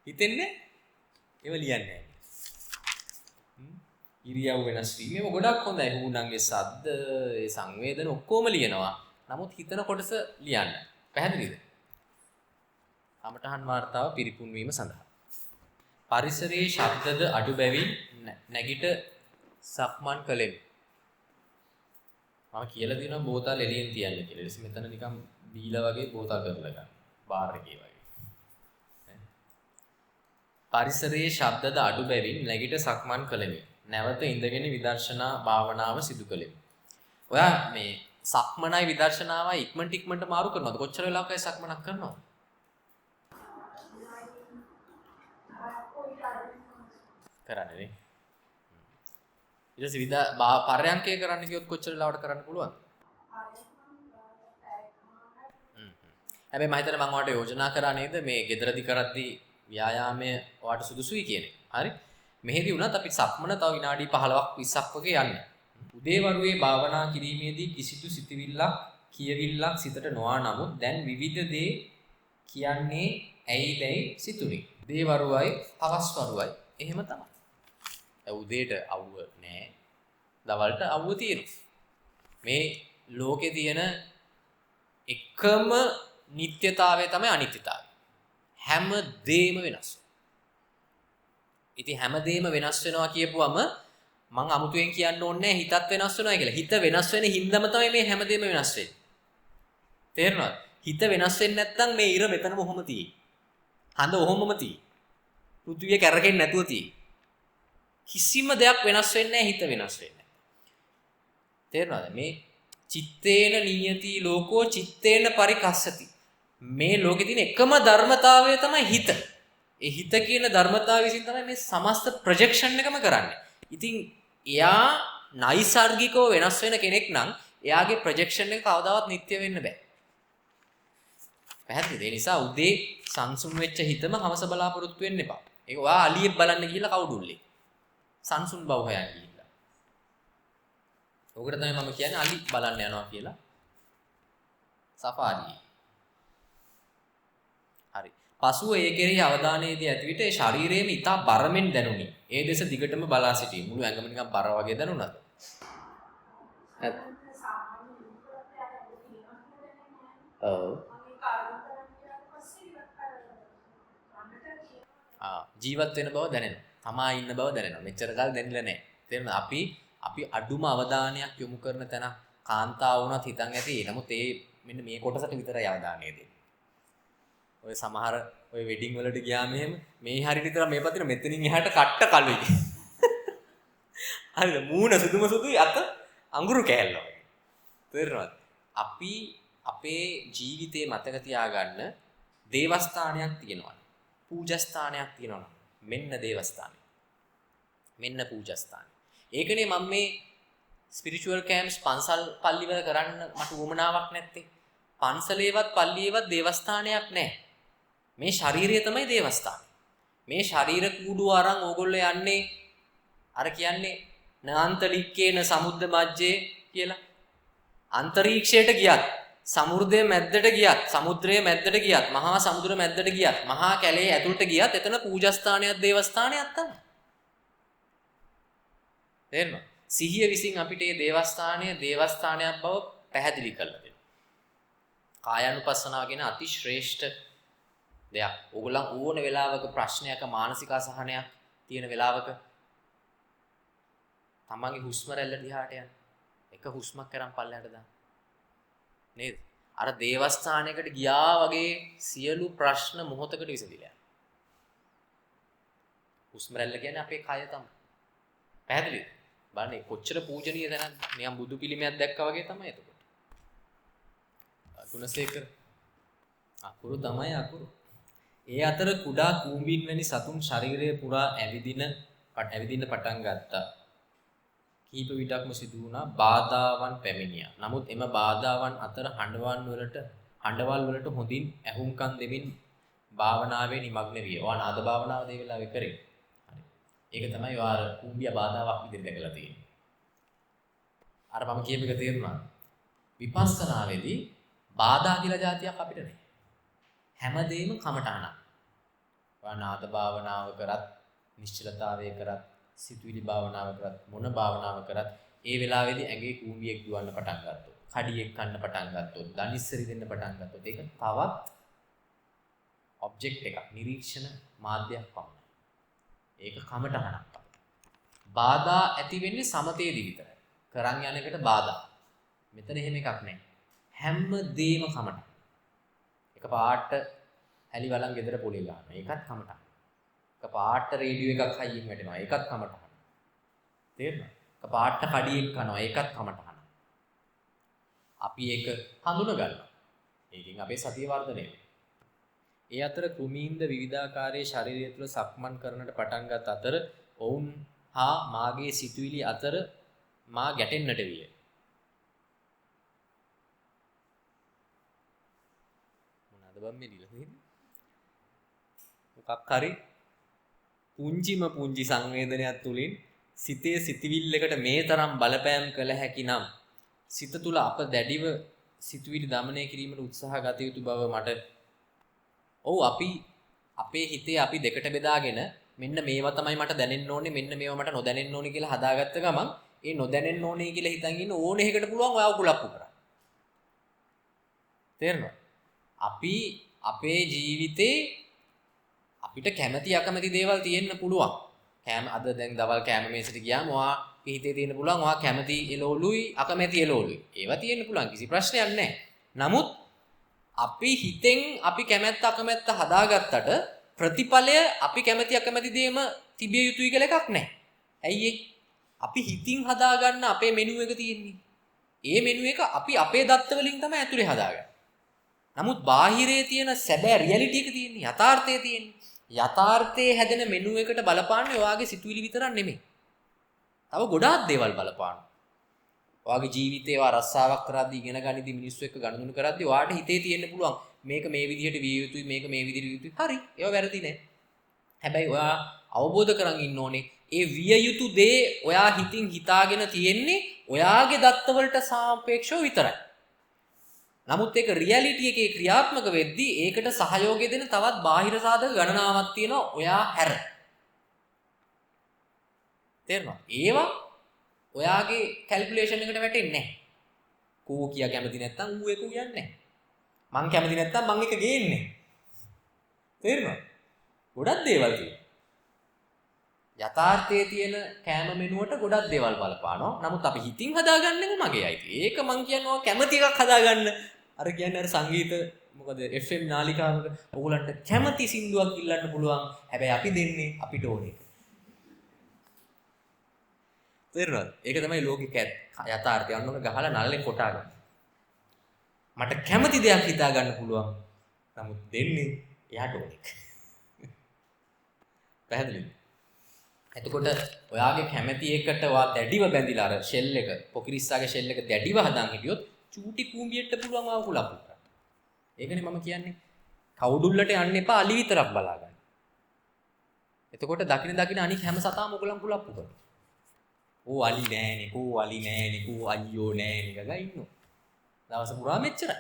හිතෙන්නේ? ඒව ලියන්නේ නැහැ. ඉරියව් වෙනස් වීම මේක ගොඩක් හොඳයි. හුණන්ගේ සද්ද, ඒ සංවේදන ඔක්කොම ලියනවා. නමුත් හිතන කොටස ලියන්න. පැහැදිලිද? කමටහන් වාර්තාව පිරිපුන් වීම සඳහා. පරිසරයේ ශබ්දද අඩු බැවින් නැගිට සක්මන් කළෙමි. මම කියලා දෙනවා බෝතල් එළියෙන් තියන්න කියලා. ඊට පස්සේ මෙතන නිකන් බීලා වගේ බෝතල් කරලා ගන්න. බාර් එකේ වගේ. පරිසරයේ ශබ්දද අඩු බැවින් නැගිට සක්මන් කළෙමි. නැවත ඉඳගෙන විදර්ශනා භාවනාව සිදු කළෙමි. ඔයා මේ සක්මනයි විදර්ශනාවයි ඉක්මනට මාරු කරනවද? කොච්චර වෙලාවකයි සක්මනක් කරනවද? කරන්නේ නේ. ඊට පස්සේ පරයන්කේ කරන්න කිව්වොත් කොච්චර වෙලාවකට කරන්න පුළුවන්ද? හැබැයි මම හිතන්නේ මම ඔයාලට යෝජනා කරා නේද මේ ගෙදරදී කරද්දී ව්‍යායාමය ඔයාලට සුදුසුයි කියන්නේ. හරි? මෙහෙදී වුණත් අපි සක්මන තව විනාඩි 15ක් 20ක් වගේ යන්න. උදේවරුේ භාවනා කිරීමේදී කිසිදු සිතවිල්ලක් කියවිල්ලක් සිතට නොආ නමුත් දැන් විවිධ දේ කියන්නේ ඇයිදයි සිතුනි. උදේවරුයි හවස් වරුයි එහෙම තමයි. උදේට අවුව නෑ. දවල්ට අවුව තියෙනවා. මේ ලෝකේ තියෙන එකම නිත්‍යතාවය තමයි අනිත්‍යතාවය. හැම දෙයක්ම වෙනස්. ඉතින් හැම දෙයක්ම වෙනස් වෙනවා කියපුවම මම අමුතුවෙන් කියන්න ඕනේ හිතත් වෙනස් වෙනවා කියලා. හිත වෙනස් වෙන හින්දාම තමයි මේ හැම දෙයක්ම වෙනස් වෙන්නේ. තේරෙනවද? හිත වෙනස් වෙන්නේ නැත්නම් මේ ඉර මෙතනම ඔහොම තියෙයි. හඳ ඔහොමම තියෙයි. පෘථිවිය කැරකෙන්නේ නැතුව තියෙයි. කිසිම දෙයක් වෙනස් වෙන්නේ නැහැ හිත වෙනස් වෙන්නේ. තේරෙනවද? මේ චිත්තේන නියති ලෝකෝ චිත්තේන පරිකස්සති. මේ ලෝකේ තියෙන එකම ධර්මතාවය තමයි හිත. ඒ හිත කියන ධර්මතාවය විසින් තමයි මේ සමස්ත ප්‍රොජෙක්ෂන් එකම කරන්නේ. ඉතින් එයා නයිසાર્ගිකව වෙනස් වෙන කෙනෙක් නම් එයාගේ ප්‍රොජෙක්ෂන් එක කවදාවත් නිත්‍ය වෙන්න බෑ. පැහැදිලිද? ඒ නිසා උදේ සංසුන් වෙච්ච හිතම හවස බලාපොරොත්තු වෙන්න එපා. ඒක ඔයා අලියෙක් බලන්න ගිහිල්ලා කවුඩුල්ලේ. සංසුන් බව හොයන්න ගිහිල්ලා. ඔකට තමයි මම කියන්නේ අලි බලන්න යනවා කියලා. සෆාරියේ. හරි. පසුව ඒ කෙරෙහි අවධානයේදී ඇති විට ඒ ශරීරයේම ඉතා බරමින් දැනුනි. ඒ දෙස දිගටම බලා සිටී. මුළු ඇඟම නිකන් බර වගේ දැනුණාද? ඔව්. ජීවත් වෙන බව දැනෙනවා. තමා ඉන්න බව දැනෙනවා. මෙච්චර කාල දැනෙලා නැහැ. තේරෙනවද? අපි අඩුම අවධානයක් යොමු කරන තැන කාන්තාව වුණත් හිතන් ඇති. නමුත් ඒ මෙන්න මේ කොටසට විතරයි අවධානය දෙන්නේ. ඔය සමහර ඔය වෙඩින් වලට ගියාම එහෙම මේ හරියට විතර මේ පැත්තට මෙතනින් එහාට කට්ට කළුයි. හරිද? මූණ සුදුයි අත අඟුරු කෑල්ල වගේ. තේරෙනවද? අපි අපේ ජීවිතේ මතක තියාගන්න දේවස්ථානයක් තියෙනවා. පූජස්ථානයක් තියෙනවා. මෙන්න දේවස්ථානය. මෙන්න පූජස්ථානය. ඒකනේ මම මේ ස්පිරිචුවල් කැම්ප්ස් පන්සල් පල්ලිවල කරන්න මට උවමනාවක් නැත්තේ. පන්සලේවත් පල්ලියේවත් දේවස්ථානයක් නැහැ. මේ ශරීරය තමයි දේවස්ථානය. මේ ශරීර කූඩුව අරන් ඕගොල්ලෝ යන්නේ අර කියන්නේ නාන්තලික්කේන සමුද්ද මජ්ජේ කියලා. අන්තරීක්ෂයට ගියත්, සමුද්‍රයේ මැද්දට ගියත්, සමුද්‍රයේ මැද්දට ගියත්, මහා සමුද්‍ර මැද්දට ගියත්, මහා කැලේ ඇතුළට ගියත් එතන පූජස්ථානයක් දේවස්ථානයක් තමයි. තේරෙනවද? සිහිය විසින් අපිට මේ දේවස්ථානයක් බව පැහැදිලි කරලා දෙනවා. කායානුපස්සනාව කියන අති ශ්‍රේෂ්ඨ දෙයක්. ඕගොල්ලන් ඕන වෙලාවක ප්‍රශ්නයක මානසික අසහනයක් තියෙන වෙලාවක තමන්ගේ හුස්ම රැල්ල දිහාට යන්න. එක හුස්මක් කරන් පල්ලයට දාන්න. නේද? අර දේවස්ථානයකට ගියා වගේ සියලු ප්‍රශ්න මොහොතකට විසඳිලා යනවා. හුස්ම රැල්ල කියන්නේ අපේ කය තමයි. පැහැදිලිද? බලන්න කොච්චර පූජනීය තැනක්ද. නිකන් බුදු පිළිමයක් දැක්කා වගේ තමයි එතකොට. ගුණසේකර අකුරු තමයි අකුරු. ඒ අතර කුඩා කූඹින් වැනි සතුන් ශරීරය පුරා ඇවිදින්න පටන් ගත්තා. කීප විටක්ම සිදු වුණා බාධාවන් පැමිණියා. නමුත් එම බාධාවන් අතර හඬවල් වලට හොඳින් ඇහුම්කන් දෙමින් භාවනාවේ නිමග්න විය. ඔයා නාද භාවනාව දේ වෙලාවෙ කරේ. හරි. ඒක තමයි ඔයා කූඹිය බාධාවක් විදිහට දැකලා තියෙන්නේ. අර මම කියපු එක තේරුණා. විපස්සනාවේදී බාධා කියලා જાතියක් අපිට නැහැ. හැමදේම කමටහනක්. ඔයා නාද භාවනාව කරත්, නිශ්චලතාවය කරත්, සිතුවිලි භාවනාව කරත්, මොන භාවනාව කරත් ඒ වෙලාවේදී ඇඟේ කූඹියක් දුවන්න පටන් ගත්තොත්, කඩියෙක් කන්න පටන් ගත්තොත්, දනිස්සරි දෙන්න පටන් ගත්තොත් ඒක තවත් ඔබ්ජෙක්ට් එකක්, නිරීක්ෂණ මාධ්‍යයක් පමණයි. ඒක කමටහනක්. බාධා ඇති වෙන්නේ සමතේදී විතරයි. කරන් යන එකට බාධා. මෙතන එහෙම එකක් නැහැ. හැමදේම කමටහන. එක පාට ඇලි වලන් ගෙදර පොලේ ගන්නවා. ඒකත් කමටහන. එක පාට රේඩියෝ එකක් හයියෙන් වැටෙනවා. ඒකත් කමටහන. තේරෙනවද? එක පාට කඩියක් කනවා. ඒකත් කමටහන. අපි ඒක හඳුන ගන්නවා. ඒකෙන් අපේ සතිය වර්ධනය වෙනවා. ඒ අතර කෘමීන්ද විවිධාකාරයේ ශරීරය තුළ සක්මන් කරන්නට පටන් ගත් අතර ඔවුන් හා මාගේ සිතුවිලි අතර මා ගැටෙන්නට විය. මොනවාද බම් මේ දීලා තියෙන්නේ? මොකක් හරි පුංචි සංවේදනයක් තුලින් සිතේ සිතවිල්ලකට මේ තරම් බලපෑම් කළ හැකි නම් සිත තුළ අප දැඩිව සිතුවිලි දමනය කිරීමට උත්සාහ ගත යුතු බව මට අපි අපේ හිතේ අපි දෙකට බෙදාගෙන මෙන්න මේවා තමයි මට දැනෙන්න ඕනේ මෙන්න මේවා මට නොදැනෙන්න ඕනේ කියලා හදාගත්ත ගමන් ඒ නොදැනෙන්න ඕනේ කියලා හිතන් ඉන්න ඕනේ එකකට පුළුවන් ඔයාව කුලප්පු කරා. තේරෙනවද? අපි අපේ ජීවිතේ අපිට කැමැති අකමැති දේවල් තියෙන්න පුළුවන්. අද දැන් දවල් කැම මේසෙට ගියාම ඔයා හිතේ තියෙන්න පුළුවන් ඔයා කැමැති එළවලුයි අකමැති එළවලුයි. ඒවා තියෙන්න පුළුවන් කිසි ප්‍රශ්නයක් නැහැ. නමුත් අපි හිතෙන් අපි කැමැත්ත අකමැත්ත හදාගත්තට ප්‍රතිඵලය අපි කැමැති අකමැති දේම තිබිය යුතුයි කියලා එකක් නැහැ. ඇයි ඒ? අපි හිතින් හදාගන්න අපේ මෙනු එක තියෙන්නේ. ඒ මෙනු එක අපි අපේ දත්ත වලින් තමයි ඇතුලේ හදාගන්නේ. නමුත් බාහිරේ තියෙන සැබෑ රියැලිටි එක තියෙන්නේ යථාර්ථයේ තියෙන්නේ. යථාර්ථයේ හැදෙන මෙනු එකට බලපාන්නේ ඔයාගේ සිතුවිලි විතරක් නෙමෙයි. තව ගොඩාක් දේවල් බලපානවා. ඔයාගේ ජීවිතේ ඔයා රස්සාවක් කරද්දී ඉගෙන ගනිද්දී මිනිස්සු එක්ක ගනුදෙනු කරද්දී ඔයාට හිතේ තියෙන්න පුළුවන් මේක මේ විදිහට විය යුතුයි මේක මේ විදිහට විය යුතුයි. හරි. ඒවා වැරදි නෑ. හැබැයි ඔයා අවබෝධ කරන් ඉන්න ඕනේ ඒ විය යුතු දේ ඔයා හිතින් හිතාගෙන තියෙන්නේ ඔයාගේ දත්ත වලට සාපේක්ෂව විතරයි. නමුත් ඒක රියැලිටි එකේ ක්‍රියාත්මක වෙද්දී ඒකට සහයෝගය දෙන තවත් බාහිර සාධක ගණනාවක් තියෙනවා ඔයා හැර. තේරෙනවද? ඒවා ඔයාගේ කැල්කියුලේෂන් එකට වැටෙන්නේ නැහැ. කෝ කියා කැමති නැත්තම් ඌ ඒක කියන්නේ නැහැ. මං කැමති නැත්තම් මං එක ගේන්නේ. තේරෙනවද? ගොඩක් දේවල් තියෙනවා. යථාර්ථයේ තියෙන කෑම මෙනුවට ගොඩක් දේවල් බලපානවා. නමුත් අපි හිතින් හදාගන්න එක මගේ අයිති. ඒක මං කියනවා කැමති එකක් හදාගන්න. අර කියන්නේ අර සංගීත මොකද FM නාලිකාවක ඔයගලන්ට කැමති සින්දුවක් ඉල්ලන්න පුළුවන්. හැබැයි අපි දෙන්නේ අපිට ඕනේ. තේරුණාද? ඒක තමයි ලෝකික යථාර්ථය. අන්නක ගහලා නල්ලෙන් කොටා ගන්න. මට කැමති දෙයක් හිතා ගන්න පුළුවන්. නමුත් දෙන්නේ එයාට ඕනේ. පැහැදිලිද? එතකොට ඔයාගේ කැමැති එකට ඔයා දැඩිව බැඳිලා අර ෂෙල් එක පොකිරිස්සාගේ ෂෙල් එක දැඩිව හදන් හිටියොත් චූටි කූඹියට පුළුවන් ආව කුලප්පු කරන්න. ඒකනේ මම කියන්නේ. කවුඩුල්ලට යන්න එපා අලි විතරක් බලා ගන්න. එතකොට දකින අනික හැම සතාම ඔයගලන් කුලප්පු කරනවා. ඕ අලි නෑනේ, කෝ අලි නෑනේ, කෝ අයියෝ නෑනේ ගගා ඉන්නවා. දවස පුරා මෙච්චරයි.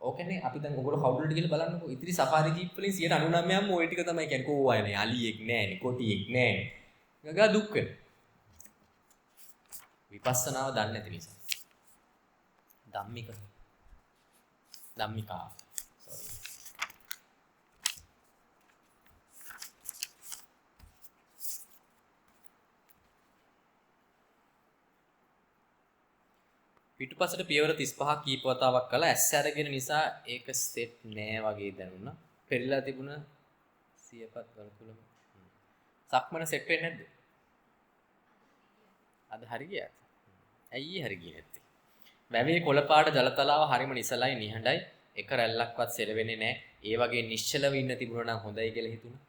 ඕකනේ අපි දැන් ඔයගොල්ලෝ කවුඩුල්ලට ගිහලා බලන්නකෝ. ඉතිරි සෆාරි ජීප් වලින් 99%ම ওই ටික තමයි කියන්නේ. කෝ අයනේ, අලියෙක් නෑනේ, කොටියෙක් නෑනේ. ගගා දුක් වෙන. විපස්සනාව දන්නේ නැති නිසා. ධම්මිකා sorry. පිටුපසට පියවර 35ක් කීප වතාවක් කළා. ඇස් අරගෙන නිසා ඒක සෙට් නෑ වගේ දැනුණා. පෙරලා තිබුණ සියපත් වලකුලම. සක්මන සෙට් වෙන්නේ නැද්ද? අද හරි ගියාද? ඇයි හරි ගියේ නැත්තේ? වැවේ කොළපාට ජලතලාව හරිම නිසලයි නිහඬයි. එක රැල්ලක්වත් සෙලවෙන්නේ නැහැ. ඒ වගේ නිශ්චලව ඉන්න තිබුණා නම් හොඳයි කියලා හිතුණා.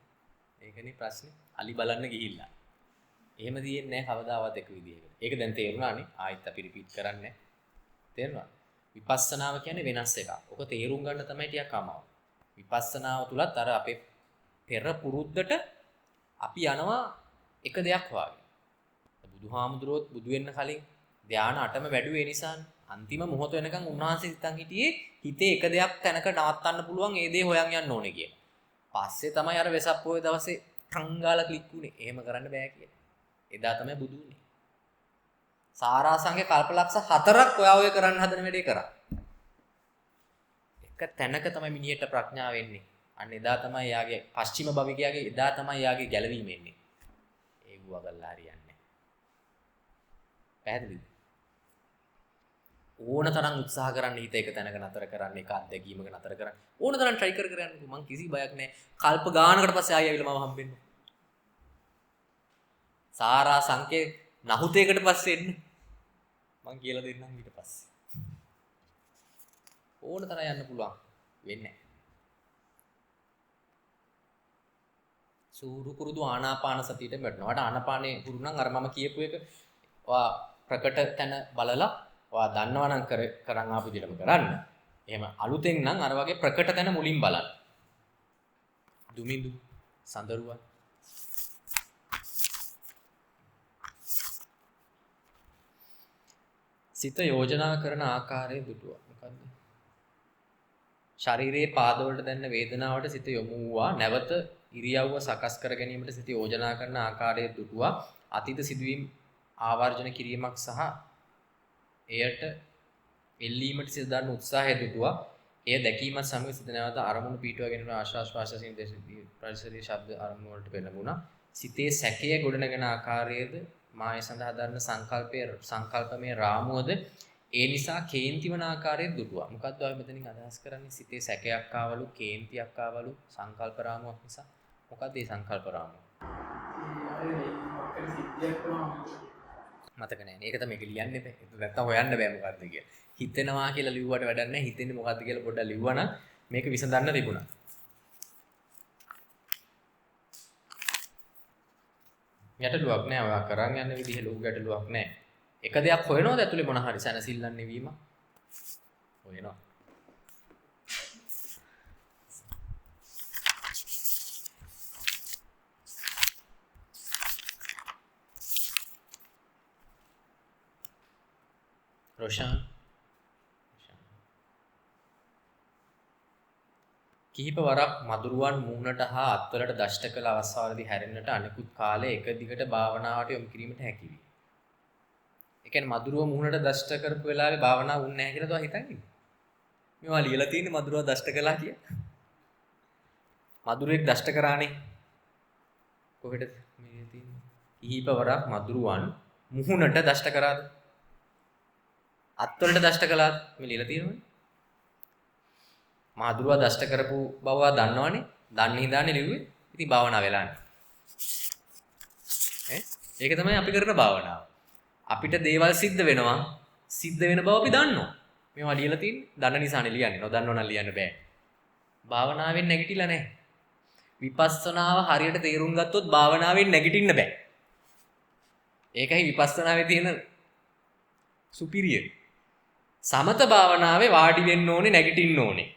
ඒකනේ ප්‍රශ්නේ. අලි බලන්න ගිහිල්ලා. එහෙම තියෙන්නේ නැහැ කවදාවත් එක විදිහකට. ඒක දැන් තේරුණානේ. ආයෙත් අපි රිපීට් කරන්නේ. තේරුණා? විපස්සනාව කියන්නේ වෙනස් එකක්. ඔක තේරුම් ගන්න තමයි ටිකක් අමාරු. විපස්සනාව තුලත් අර අපේ පෙර පුරුද්දට අපි යනවා එක දෙයක් වාගේ. බුදුහාමුදුරුවොත් බුදු වෙන්න කලින් ධාන 8ම වැඩුවේ නිසානේ. අන්තිම මොහොත වෙනකන් උන්වහන්සේ හිතන් හිටියේ හිතේ එක දෙයක් තැනක නවත්තන්න පුළුවන් ඒ දේ හොයන් යන්න ඕනේ කියලා. පස්සේ තමයි අර වෙසක් පොයේ දවසේ ටංගාලා ක්ලික් වුනේ. එහෙම කරන්න බෑ කියලා. එදා තමයි බුදු වුනේ. සාරාංශයේ කල්පලක්ෂ 4ක් ඔයා ඔය කරන්න හදන වැඩේ කරා. එක තැනක තමයි මිනිහෙට ප්‍රඥාව එන්නේ. අන්න එදා තමයි යාගේ පස්චිම භවිකයාගේ එදා තමයි යාගේ ගැලවීම එන්නේ. ඒ ගුවගල්ලා හරියන්නේ. පැහැදිලිද? ඕන තරම් උත්සාහ කරන්න හිත එක තැනක නතර කරන්න එක අත්දැකීමක නතර කරන්න ඕන තරම් try කර යන්නකෝ මං කිසි බයක් නැහැ කල්ප ගානකට පස්සේ ආයෙ ඇවිල්ලා මම හම්බෙන්න සාරා සංකේ නහුතේකට පස්සේ එන්න මං කියලා දෙන්නම් ඊට පස්සේ ඕන තරම් යන්න පුළුවන් වෙන්නේ නැහැ සූරු කුරුදු ආනාපාන සතියට වැටෙනවා ආනාපානේ හුරු නම් අර මම කියපු එක වා ප්‍රකට තැන බලලා ඔයා දන්නවනම් කරන් ආපු විදිහටම කරන්න. එහෙම අලුතෙන් නම් අර වගේ ප්‍රකට තැන මුලින් බලන්න. දුමිඳු සඳරුවන් සිත යෝජනා කරන ආකාරයේ දුටුවා. මොකද්ද? ශරීරයේ පාදවලට දැනෙන වේදනාවට සිත යොමු වූවා. නැවත ඉරියව්ව සකස් කර ගැනීමට සිත යෝජනා කරන ආකාරයේ දුටුවා. අතීත සිදුවීම් ආවර්ජන කිරීමක් සහ එයට එල්ලීමට සිත දරන උත්සාහය දුටුවා. එය දැකීමත් සමග සිත නැවත අරමුණු පීඨුවා ගැනීම ආශ්වාස ප්‍රශ්වාසයෙන් දේශී පරිසරයේ ශබ්ද අරමුණු වලට පෙළඹුණා. සිතේ සැකය ගොඩනගෙන ආකාරයේද මාය සඳහා දරන සංකල්පමය රාමුවද ඒ නිසා කේන්ති වන ආකාරයේ දුටුවා. මොකද්ද ඔය මෙතනින් අදහස් කරන්නේ? සිතේ සැකයක් ආවලු, කේන්තියක් ආවලු සංකල්ප රාමුවක් නිසා. මොකද්ද මේ සංකල්ප රාමුව? මතක නැහැ. මේක තමයි ලියන්න බෑ. ඒක නැත්තම් හොයන්න බෑ මොකද්ද කියලා. හිතෙනවා කියලා ලිව්වට වැඩක් නැහැ. හිතෙන්නේ මොකද්ද කියලා පොඩ්ඩක් ලිව්වනම් මේක විසඳන්න තිබුණා. ගැටලුවක් නැහැ. ඔයා කරන් යන විදිහ ලොකු ගැටලුවක් නැහැ. එක දෙයක් හොයනවද ඇතුලේ මොන හරි සැනසෙල්ලක් නෙවීම? හොයනවා. රොෂාන් කිහිප වරක් මදුරුවන් මූණට හා අත්වලට දෂ්ට කළ අවස්ථාවලදී හැරෙන්නට අනිකුත් කාලයේ එක දිගට භාවනාවට යොමු කිරීමට හැකි වේ. ඒ කියන්නේ මදුරුව මූණට දෂ්ට කරපු වෙලාවේ භාවනාව වුන්නේ නැහැ කියලා තව හිතන්නේ. මේවා ලියලා තියෙන්නේ මදුරුව දෂ්ට කළා කිය. මදුරුවෙක් දෂ්ට කරානේ. කොහෙද මේ තියෙන්නේ? කිහිප වරක් මදුරුවන් මූණට දෂ්ට කරාද? අත්වලට දෂ්ට කළාද? මේ ලියලා තියෙනවනේ. මහදුරුවා දෂ්ට කරපු බව දන්නවනේ. දන්නේ ඉඳානේ ලිව්වේ. ඉතින් භාවනා වෙලානේ. ඒක තමයි අපි කරන භාවනාව. අපිට දේවල් සිද්ධ වෙනවා. සිද්ධ වෙන බව අපි දන්නවා. මේවා ලියලා තියෙන්නේ. දන්න නිසානේ ලියන්නේ. නොදන්නව නම් ලියන්න බෑ. භාවනාවෙන් නැගිටිලා නැහැ. විපස්සනාව හරියට තේරුම් ගත්තොත් භාවනාවෙන් නැගිටින්න බෑ. ඒකයි විපස්සනාවේ තියෙන සුපිරියර්. සමත භාවනාවේ වාඩි වෙන්න ඕනේ නැගිටින්න ඕනේ.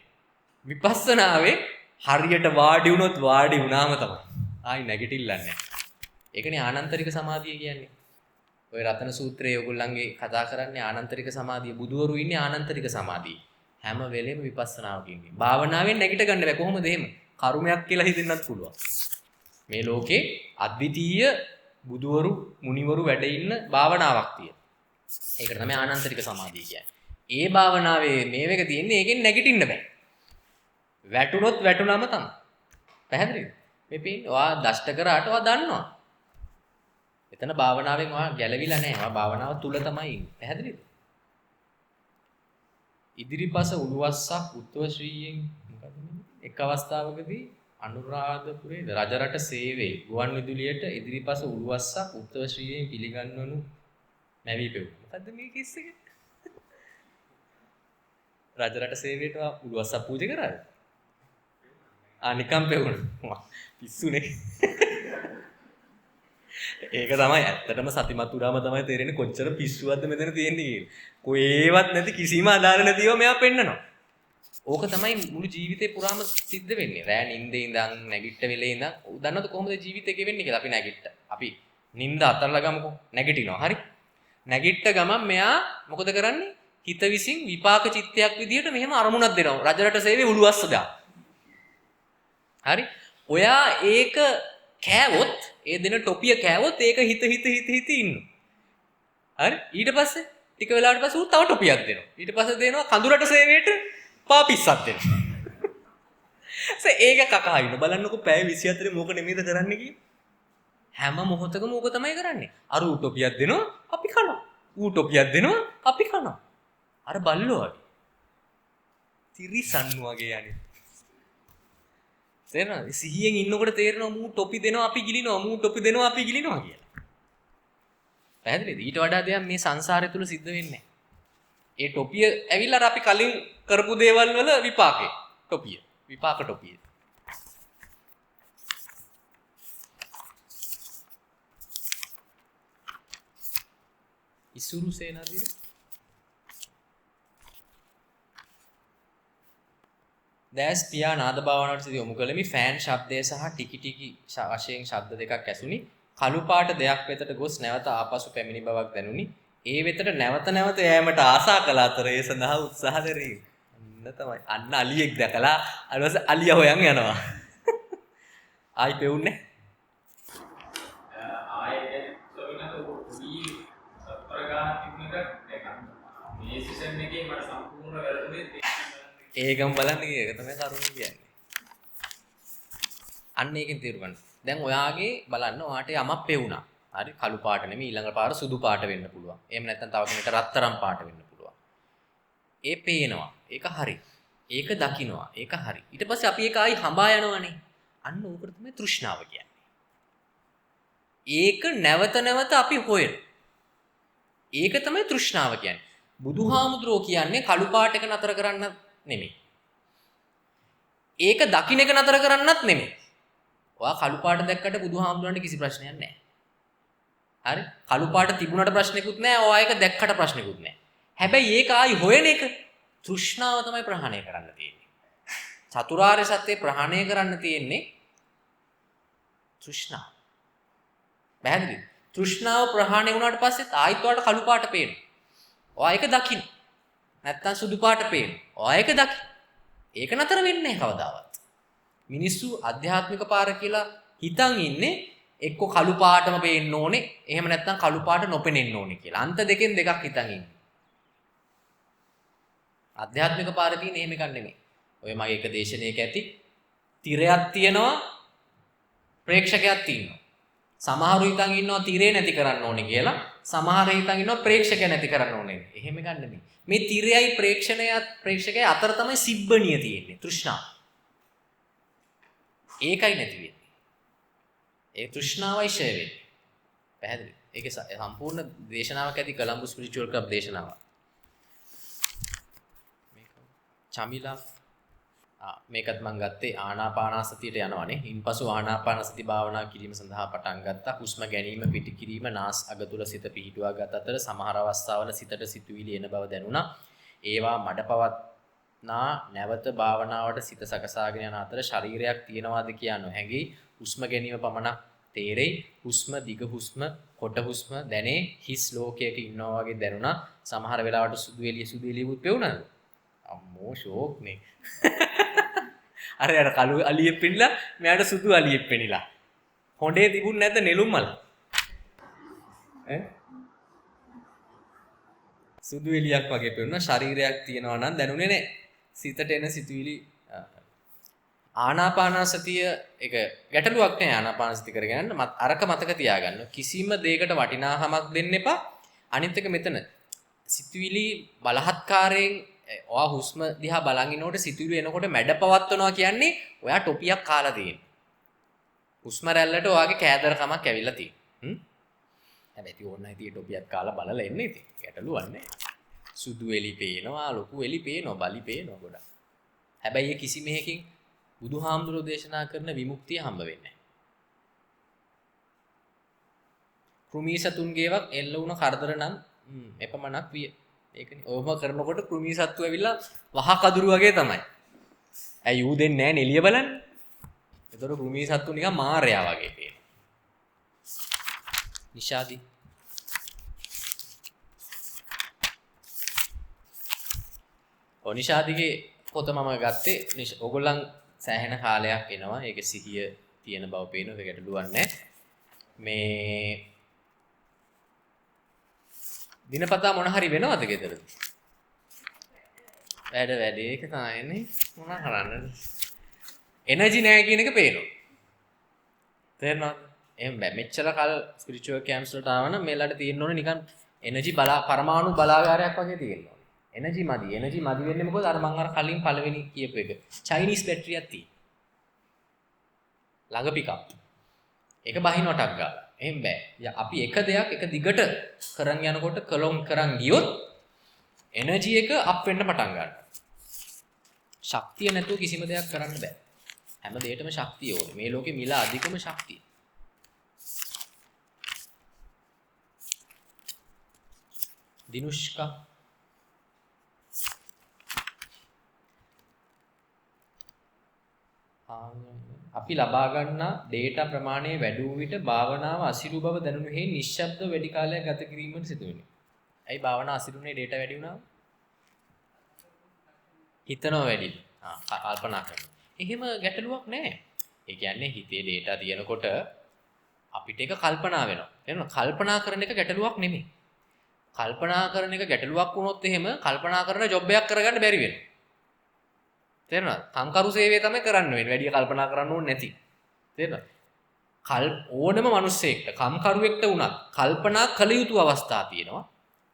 විපස්සනාවේ හරියට වාඩි වුණොත් වාඩි වුණාම තමයි. ආයි නැගිටිල්ලන්නේ නැහැ. ඒකනේ ආනන්තරික සමාධිය කියන්නේ. ඔය රතන සූත්‍රයේ ඔයගොල්ලන්ගේ කතා කරන්නේ ආනන්තරික සමාධිය. බුදුවරු ඉන්නේ ආනන්තරික සමාධිය. හැම වෙලෙම විපස්සනාවක ඉන්නේ. භාවනාවෙන් නැගිට ගන්න බෑ. කොහොමද එහෙම? කර්මයක් කියලා හිතෙන්නත් පුළුවන්. මේ ලෝකේ අද්විතීය බුදුවරු මුනිවරු වැඩ ඉන්න භාවනාවක් තියෙනවා. ඒකට තමයි ආනන්තරික සමාධිය කියන්නේ. ඒ භාවනාවේ මේවක තියෙන්නේ ඒකෙන් නැගිටින්න බෑ. වැටුනොත් වැටුනම තමයි. පැහැදිලිද? මේ පින් ඔයා දෂ්ට කරාට ඔයා දන්නවා. එතන භාවනාවෙන් ඔයා ගැලවිලා නැහැ. ඔයා භාවනාව තුල තමයි ඉන්නේ. පැහැදිලිද? ඉදිරිපස උළුවස්සක් උත්ව ශ්‍රීයෙන් මොකද එක් අවස්ථාවකදී අනුරාධපුරේ රජරට සේවයේ ගුවන් විදුලියට ඉදිරිපස උළුවස්සක් උත්ව ශ්‍රීයෙන් පිළිගන්වනු නැවි පෙවුන. මොකද්ද මේ කිස් එක? රජරට සේවයට උළුවස්ස පූජා කරාද? නිකම් පෙවුණා. පිස්සුනේ. ඒක තමයි ඇත්තටම සතිමත් උඩාම තමයි තේරෙන්නේ කොච්චර පිස්සුවක්ද මෙතන තියෙන්නේ කියලා. කොහේවත් නැති කිසිම අදාළ නැතිව මෙයා පෙන්නනවා. ඕක තමයි මුළු ජීවිතේ පුරාම සිද්ධ වෙන්නේ. රෑ නිින්දේ ඉඳන් නැගිට වෙලේ ඉඳන් දන්නවද කොහොමද ජීවිතේ ගෙවෙන්නේ කියලා? අපි නැගිට්ට. අපි නිින්ද අතල්ලා ගමුකෝ. නැගිටිනවා. හරි. නැගිට්ට ගමන් මෙයා මොකද කරන්නේ? හිත විසින් විපාක චිත්තයක් විදියට මෙහෙම අරමුණක් දෙනවා. රජරට සේවයේ උළුවස්ස දා. හරි. ඔයා ඒක කෑවොත් ඒ දෙන ටොපිය කෑවොත් ඒක හිත ඉන්නවා. හරි. ඊට පස්සේ ටික වෙලාවට පස්සේ ඌ තව ටොපියක් දෙනවා. ඊට පස්සේ දෙනවා කඳුරට සේවයට පාපිස්සක් දෙනවා. ඒක කකා ඉන්න බලන්නකො පැය 24 මොක නෙමෙයිද කරන්නේ කිය. හැම මොහොතකම ඕක තමයි කරන්නේ. අර ඌ ටොපියක් දෙනවා අපි කනවා. ඌ ටොපියක් දෙනවා අපි කනවා. අර බල්ලෝ වගේ. තිරිසන් වගේ යන්නේ. තේරෙනවද? සිහියෙන් ඉන්නකොට තේරෙනවා මූ ටොපි දෙනවා අපි ගිලිනවා මූ ටොපි දෙනවා අපි ගිලිනවා කියලා. පැහැදිලිද? ඊට වඩා දෙයක් මේ සංසාරය තුල සිද්ධ වෙන්නේ නැහැ. ඒ ටොපිය ඇවිල්ලා අපි කලින් කරපු දේවල් වල විපාකේ. ටොපිය. විපාක ටොපිය. ඉසුරු සේනාධිපති දැස් පියා නාද භාවනාවට සිට යොමු කළෙමි. ෆෑන් ශබ්දය සහ ටිකි ටිකි වශයෙන් ශබ්ද දෙකක් ඇසුනි. කළු පාට දෙයක් වෙතට ගොස් නැවත ආපසු පැමිණි බවක් දැනුනි. ඒ වෙතට නැවත නැවත යෑමට ආසා කළ අතර ඒ සඳහා උත්සාහ දැරී. අන්න තමයි. අන්න අලියෙක් දැකලා ඊළඟට අලිය හොයන් යනවා. ආයි පෙවුන්නේ. ආයේ සොවිනත පොඩි ප්‍රගාන ටිකක් මේ සීසන් එකේ මට සම්පූර්ණ වැරදුනේ ඒකම බලන්න ඒක තමයි කරුණ කියන්නේ. අන්න ඒකෙන් තේරුම් ගන්න. දැන් ඔයාගේ බලන්න ඔයාට යමක් පෙවුණා. හරි කළු පාට නෙමෙයි ඊළඟ පාර සුදු පාට වෙන්න පුළුවන්. එහෙම නැත්නම් තව කෙනෙක්ට රත්තරන් පාට වෙන්න පුළුවන්. ඒ පේනවා. ඒක හරි. ඒක දකින්නවා. ඒක හරි. ඊට පස්සේ අපි ඒක ආයි හඹා යනවනේ. අන්න ඕකට තමයි තෘෂ්ණාව කියන්නේ. ඒක නැවත නැවත අපි හොයන. ඒක තමයි තෘෂ්ණාව කියන්නේ. බුදුහාමුදුරෝ කියන්නේ කළු පාට එක නතර කරන්න නෙමෙයි. ඒක දකින්න එක නතර කරන්නත් නෙමෙයි. ඔයා කළු පාට දැක්කට බුදුහාමුදුරන්ට කිසි ප්‍රශ්නයක් නැහැ. හරි? කළු පාට තිබුණාට ප්‍රශ්නකුත් නැහැ. ඔයා ඒක දැක්කට ප්‍රශ්නකුත් නැහැ. හැබැයි ඒක ආයි හොයන එක තෘෂ්ණාව තමයි ප්‍රහාණය කරන්න තියෙන්නේ. චතුරාර්ය සත්‍ය ප්‍රහාණය කරන්න තියෙන්නේ තෘෂ්ණාව. පැහැදිලිද? තෘෂ්ණාව ප්‍රහාණය වුණාට පස්සේ ආයිත් ඔයාලට කළු පාට පේනවා. ඔයා ඒක දකින්න. නැත්තම් සුදු පාට පේනවා. ඔයා ඒක දකින්න. ඒක නතර වෙන්නේ නැහැ කවදාවත්. මිනිස්සු අධ්‍යාත්මික පාර කියලා හිතන් ඉන්නේ එක්ක කළු පාටම පේන්න ඕනේ. එහෙම නැත්තම් කළු පාට නොපෙනෙන්න ඕනේ කියලා. අන්ත දෙකෙන් දෙකක් හිතන් ඉන්නේ. අධ්‍යාත්මික පාර තියෙන එහෙම එකක් නෙමෙයි. ඔය මගේ එක දේශනාවක ඇති තිරයක් තියෙනවා ප්‍රේක්ෂකයක් තියෙනවා. සමහරු හිතන් ඉන්නවා තිරේ නැති කරන්න ඕනේ කියලා. සමහර හිතන් ඉන්නවා ප්‍රේක්ෂකයා නැති කරන්න ඕනේ. එහෙම එකක් නෙමෙයි. මේ තිරයයි ප්‍රේක්ෂකයයි අතර තමයි සිබ්බණිය තියෙන්නේ තෘෂ්ණාව. ඒකයි නැති වෙන්නේ. ඒ තෘෂ්ණාවයි ෂය වෙන්නේ. පැහැදිලි? ඒක සම්පූර්ණ දේශනාවක් ඇති කොලම්බෝ ස්පිරිචුවල් ක්ලබ් දේශනාවක්. මේක චමිලා මේකත් මම ගත්තේ ආනාපානසතියට යනවනේ. ඉන්පසු ආනාපානසති භාවනා කිරීම සඳහා පටන් ගත්තා. හුස්ම ගැනීම පිටි කිරීම නාස් අග තුල සිත පිහිටුවා ගත අතර සමහර අවස්ථාවල සිතට සිතුවිලි එන බව දැනුණා. ඒවා මඩපවත්නා නැවත භාවනාවට සිත සකසාගෙන යන අතර ශරීරයක් තියනවාද කියා නොහැඟි. හුස්ම ගැනීම පමණක් තේරෙයි. හුස්ම දිග හුස්ම කොට හුස්ම දැනේ. හිස් ලෝකයක ඉන්නවා වගේ දැනුණා. සමහර වෙලාවට සුදු එළියුත් පෙවුණාද? අම්මෝ ෂෝක් නේ. අර යාර කළු අලියෙක් පෙනිලා මෙයාට සුදු අලියෙක් පෙනිලා. හොඬේ තිබුණ නැද්ද නෙළුම් මල? සුදු එළියක් වගේ පෙනුණා. ශරීරයක් තියනවා නම් දැනුනේ නැහැ. සිතට එන සිතුවිලි ආනාපානසතිය එක ගැටලුවක් නෑ. ආනාපානසති කරගෙන අරක මතක තියාගන්න. කිසිම දෙයකට වටිනාකමක් දෙන්න එපා. අනිත් එක මෙතන සිතුවිලි බලහත්කාරයෙන් ඔයා හුස්ම දිහා බලන් ඉනකොට සිතුවිලි එනකොට මැඩ පවත්වනවා කියන්නේ ඔයා ටොපියක් කාලා තියෙන. හුස්ම රැල්ලට ඔයාගේ කෑදරකමක් ඇවිල්ලා තියෙන. හැබැයි ඕන්න ඉතින් ටොපියක් කාලා බලලා එන්නේ ඉතින්. ගැටලුවක් නැහැ. සුදු එලි පේනවා, ලොකු එලි පේනවා, බලි පේනවා ගොඩක්. හැබැයි ඒ කිසි මෙහකින් බුදුහාමුදුරෝ දේශනා කරන විමුක්තිය හම්බ වෙන්නේ නැහැ. කෘමී සතුන්ගේවක් එල්ල වුණ කරදර නම් එපමණක් විය. ඒකනේ. ඔහොම කරනකොට කෘමී සත්තු ඇවිල්ලා වහ කදුරු වගේ තමයි. ඇයි ඌ දෙන්නේ නැහැ නෙලිය බලන්න. ඒතර කෘමී සත්තු නිකන් මාරයා වගේ පේනවා. නිෂාදි නිෂාදිගේ පොත මම ගත්තේ ඕගොල්ලන් සෑහෙන කාලයක් එනවා. ඒක සිහිය තියෙන බව පේනවා. ඒකට දුවන්නේ මේ දිනපතා මොන හරි වෙනවද ගෙදරදී? වැඩ ඒක තමයි මොන කරන්නද? එනර්ජි නැහැ කියන එක පේනවා. තේරෙනවද? එහෙනම් මෙච්චර කල් ස්පිරිචුවල් කැම්ප්ස් වලට ආවනම් මේලාට තියෙන්න ඕනේ නිකන් එනර්ජි පරමාණු බලාගාරයක් වගේ තියෙන්න ඕනේ. එනර්ජි මදි වෙන්නේ මොකද? අර මම අර කලින් පළවෙනි කියපු එක. චයිනීස් බැටරියක් තියෙන. ළඟ පිකප්. ඒක බහිනවටක් ගාලා. එහෙම බෑ. අපි එක දෙයක් එක දිගට කරන් යනකොට කලොම් කරන් ගියොත් එනර්ජි එක අප් වෙන්න පටන් ගන්නවා. ශක්තිය නැතුව කිසිම දෙයක් කරන්න බෑ. හැම දෙයකටම ශක්තිය ඕනේ. මේ ලෝකේ මිල අධිකම ශක්තිය. දිනුෂ්කා අපි ලබා ගන්නා ඩේටා ප්‍රමාණය වැඩි වූ විට භාවනාව අසිරු බව දැනුණු හේයින් නිශ්ශබ්දව වැඩි කාලයක් ගත කිරීමට සිදු වෙනවා. ඇයි භාවනාව අසිරුනේ ඩේටා වැඩි වුණාම? හිතනවා වැඩි. කල්පනා කරනවා. එහෙම ගැටලුවක් නැහැ. ඒ කියන්නේ හිතේ ඩේටා තියෙනකොට අපිට ඒක කල්පනා වෙනවා. එහෙනම් කල්පනා කරන එක ගැටලුවක් නෙමෙයි. කල්පනා කරන එක ගැටලුවක් වුණොත් එහෙම කල්පනා කරන ජොබ් එකක් කරගන්න බැරි වෙනවා. තේරෙනවද? කම්කරු සේවය තමයි කරන්න වෙන්නේ. වැඩි කල්පනා කරන්න ඕනේ නැති. තේරෙනවද? ඕනම මිනිස්සෙක්ට කම්කරුවෙක්ට වුණත් කල්පනා කළ යුතු අවස්ථා තියෙනවා.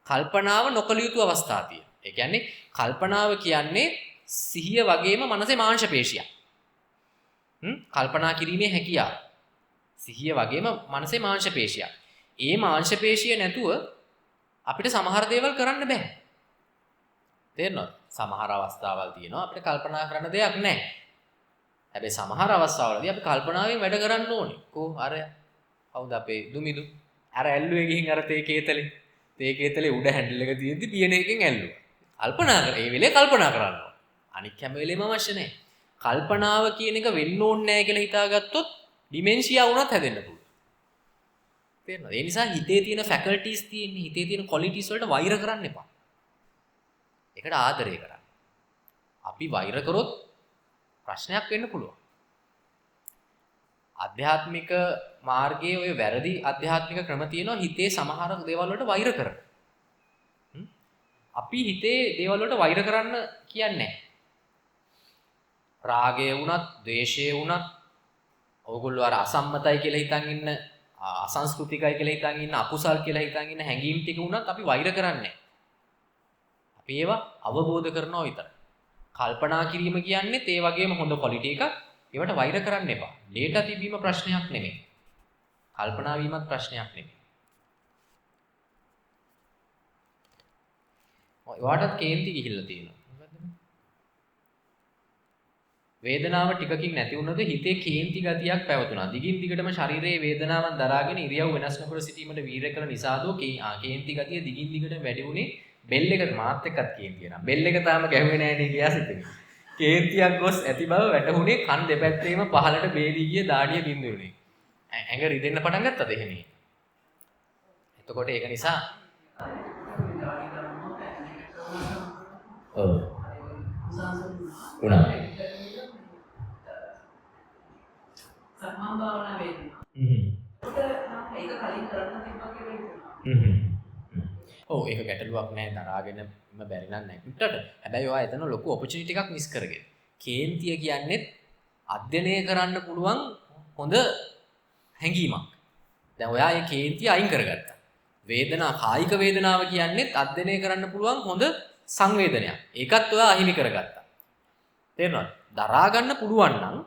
කල්පනාව නොකළ යුතු අවස්ථා තියෙනවා. ඒ කියන්නේ කල්පනාව කියන්නේ සිහිය වගේම මනසේ මාංශ පේශියක්. කල්පනා කිරීමේ හැකියාව. සිහිය වගේම මනසේ මාංශ පේශියක්. ඒ මාංශ පේශිය නැතුව අපිට සමහර දේවල් කරන්න බෑ. තේරෙනවද? සමහර අවස්ථාවල් තියෙනවා අපිට කල්පනා කරන්න දෙයක් නැහැ. හැබැයි සමහර අවස්ථාවලදී අපි කල්පනාවෙන් වැඩ කරන්න ඕනේ. අර කවුද අපේ දුමිදු? අර ඇල්ලුවේ ගිහින් අර තේ කේතලේ උඩ හැන්ඩල් එක තියෙද්දි පියන එකෙන් ඇල්ලුවා. කල්පනා කර. ඒ වෙලේ කල්පනා කරන්න ඕනේ. අනික් හැම වෙලේම අවශ්‍ය නැහැ. කල්පනාව කියන එක වෙන්න ඕනේ නැහැ කියලා හිතාගත්තොත් ඩිමෙන්ෂියා වුණත් හැදෙන්න පුළුවන්. තේරෙනවද? ඒ නිසා හිතේ තියෙන ෆැකල්ටිස් තියෙන්නේ, හිතේ තියෙන ක්වොලිටිස් වලට වෛර කරන්න එපා. ඒකට ආදරය කරන්න. අපි වෛර කරොත් ප්‍රශ්නයක් වෙන්න පුළුවන්. ආධ්‍යාත්මික මාර්ගයේ ඔය වැරදි ආධ්‍යාත්මික ක්‍රම තියෙනවා හිතේ සමහර දේවල් වලට වෛර කරන. අපි හිතේ දේවල් වලට වෛර කරන්න කියන්නේ නැහැ. රාගය වුණත්, ද්වේෂය වුණත්, ඕගොල්ලෝ අර අසම්මතයි කියලා හිතන් ඉන්න, අසංස්කෘතිකයි කියලා හිතන් ඉන්න, අකුසල් කියලා හිතන් ඉන්න හැඟීම් ටික වුණත් අපි වෛර කරන්නේ නැහැ. අපි ඒවා අවබෝධ කරනවා විතරයි. කල්පනා කිරීම කියන්නේ ඒ වගේම හොඳ ක්වොලිටි එකක්. ඒවට වෛර කරන්න එපා. ඩේටා තිබීම ප්‍රශ්නයක් නෙමෙයි. කල්පනා වීමත් ප්‍රශ්නයක් නෙමෙයි. ඔයාටත් කේන්ති ගිහිල්ලා තියෙනවා. වේදනාව ටිකකින් නැති වුණොත් හිතේ කේන්ති ගතියක් පැවතුණා. දිගින් දිගටම ශරීරයේ වේදනාවන් දරාගෙන ඉරියව් වෙනස් නොකර සිටීමට වීරය කළ නිසාදෝ කේන්ති ගතිය දිගින් දිගටම වැඩි වුණේ. බෙල් එක මාත් එක්කත් කේන්ති වෙනවා. බෙල් එක තාම ගැහුවේ නැහැ නේ කියා සිටිනේ. කේන්තියක් ගොස් ඇති බව වැටහුනේ කන් දෙපැත්තේම පහළට බේරී ගිය දාඩිය බින්දුනේ. ඇඟ රිදෙන්න පටන් ගත්තද එහෙනේ? එතකොට ඒක නිසා ඔව් උනා සම්මා භාවනා වේදනා. ඒක කලින් කරන්න තිබ්බා කියලා හිතනවා. ඔව් ඒක ගැටලුවක් නෑ දරාගෙනම බැරි නම් නැකිටට. හැබැයි ඔයා එතන ලොකු ඔපචුනිටි එකක් මිස් කරගෙන. කේන්තිය කියන්නේ අධ්‍යයනය කරන්න පුළුවන් හොඳ හැඟීමක්. දැන් ඔයා මේ කේන්තිය අයින් කරගත්තා. වේදනා කායික වේදනාව කියන්නේ අධ්‍යයනය කරන්න පුළුවන් හොඳ සංවේදනයක්. ඒකත් ඔයා අහිමි කරගත්තා. තේරෙනවද? දරා ගන්න පුළුවන් නම්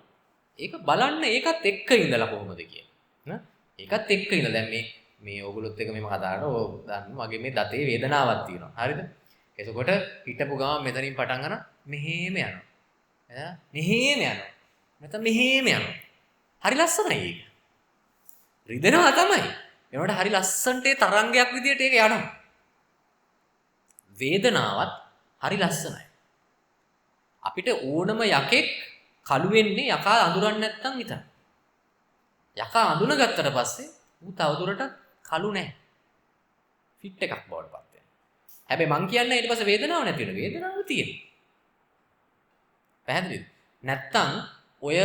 ඒක බලන්න ඒකත් එක්ක ඉඳලා කොහොමද කියන්නේ. ඒකත් එක්ක ඉඳලා දැන් මේ ඕගොල්ලොත් එක මෙහෙම කතා කරනවා දන්න මගේ මේ දතේ වේදනාවක් තියෙනවා. හරිද? එතකොට හිටපු ගාම මෙතනින් පටන් ගන්න මෙහෙම යනවා. මෙහෙම යනවා. නැත්නම් මෙහෙම යනවා. හරි ලස්සනයි ඒක. රිදෙනවා තමයි. ඒනකොට හරි ලස්සනට ඒ තරංගයක් විදියට ඒක යනවා. වේදනාවත් හරි ලස්සනයි. අපිට ඕනම යකෙක් කළු වෙන්නේ යකා අඳුරන්නේ නැත්නම් විතරයි. යකා අඳුනගත්තට පස්සේ ඌ තවදුරටත් කළු නැහැ. ෆිට් එකක් බවට පත් වෙනවා. හැබැයි මං කියන්නේ ඊට පස්සේ වේදනාවක් නැති වෙන වේදනාවක් තියෙනවා. පැහැදිලිද? නැත්තම් ඔය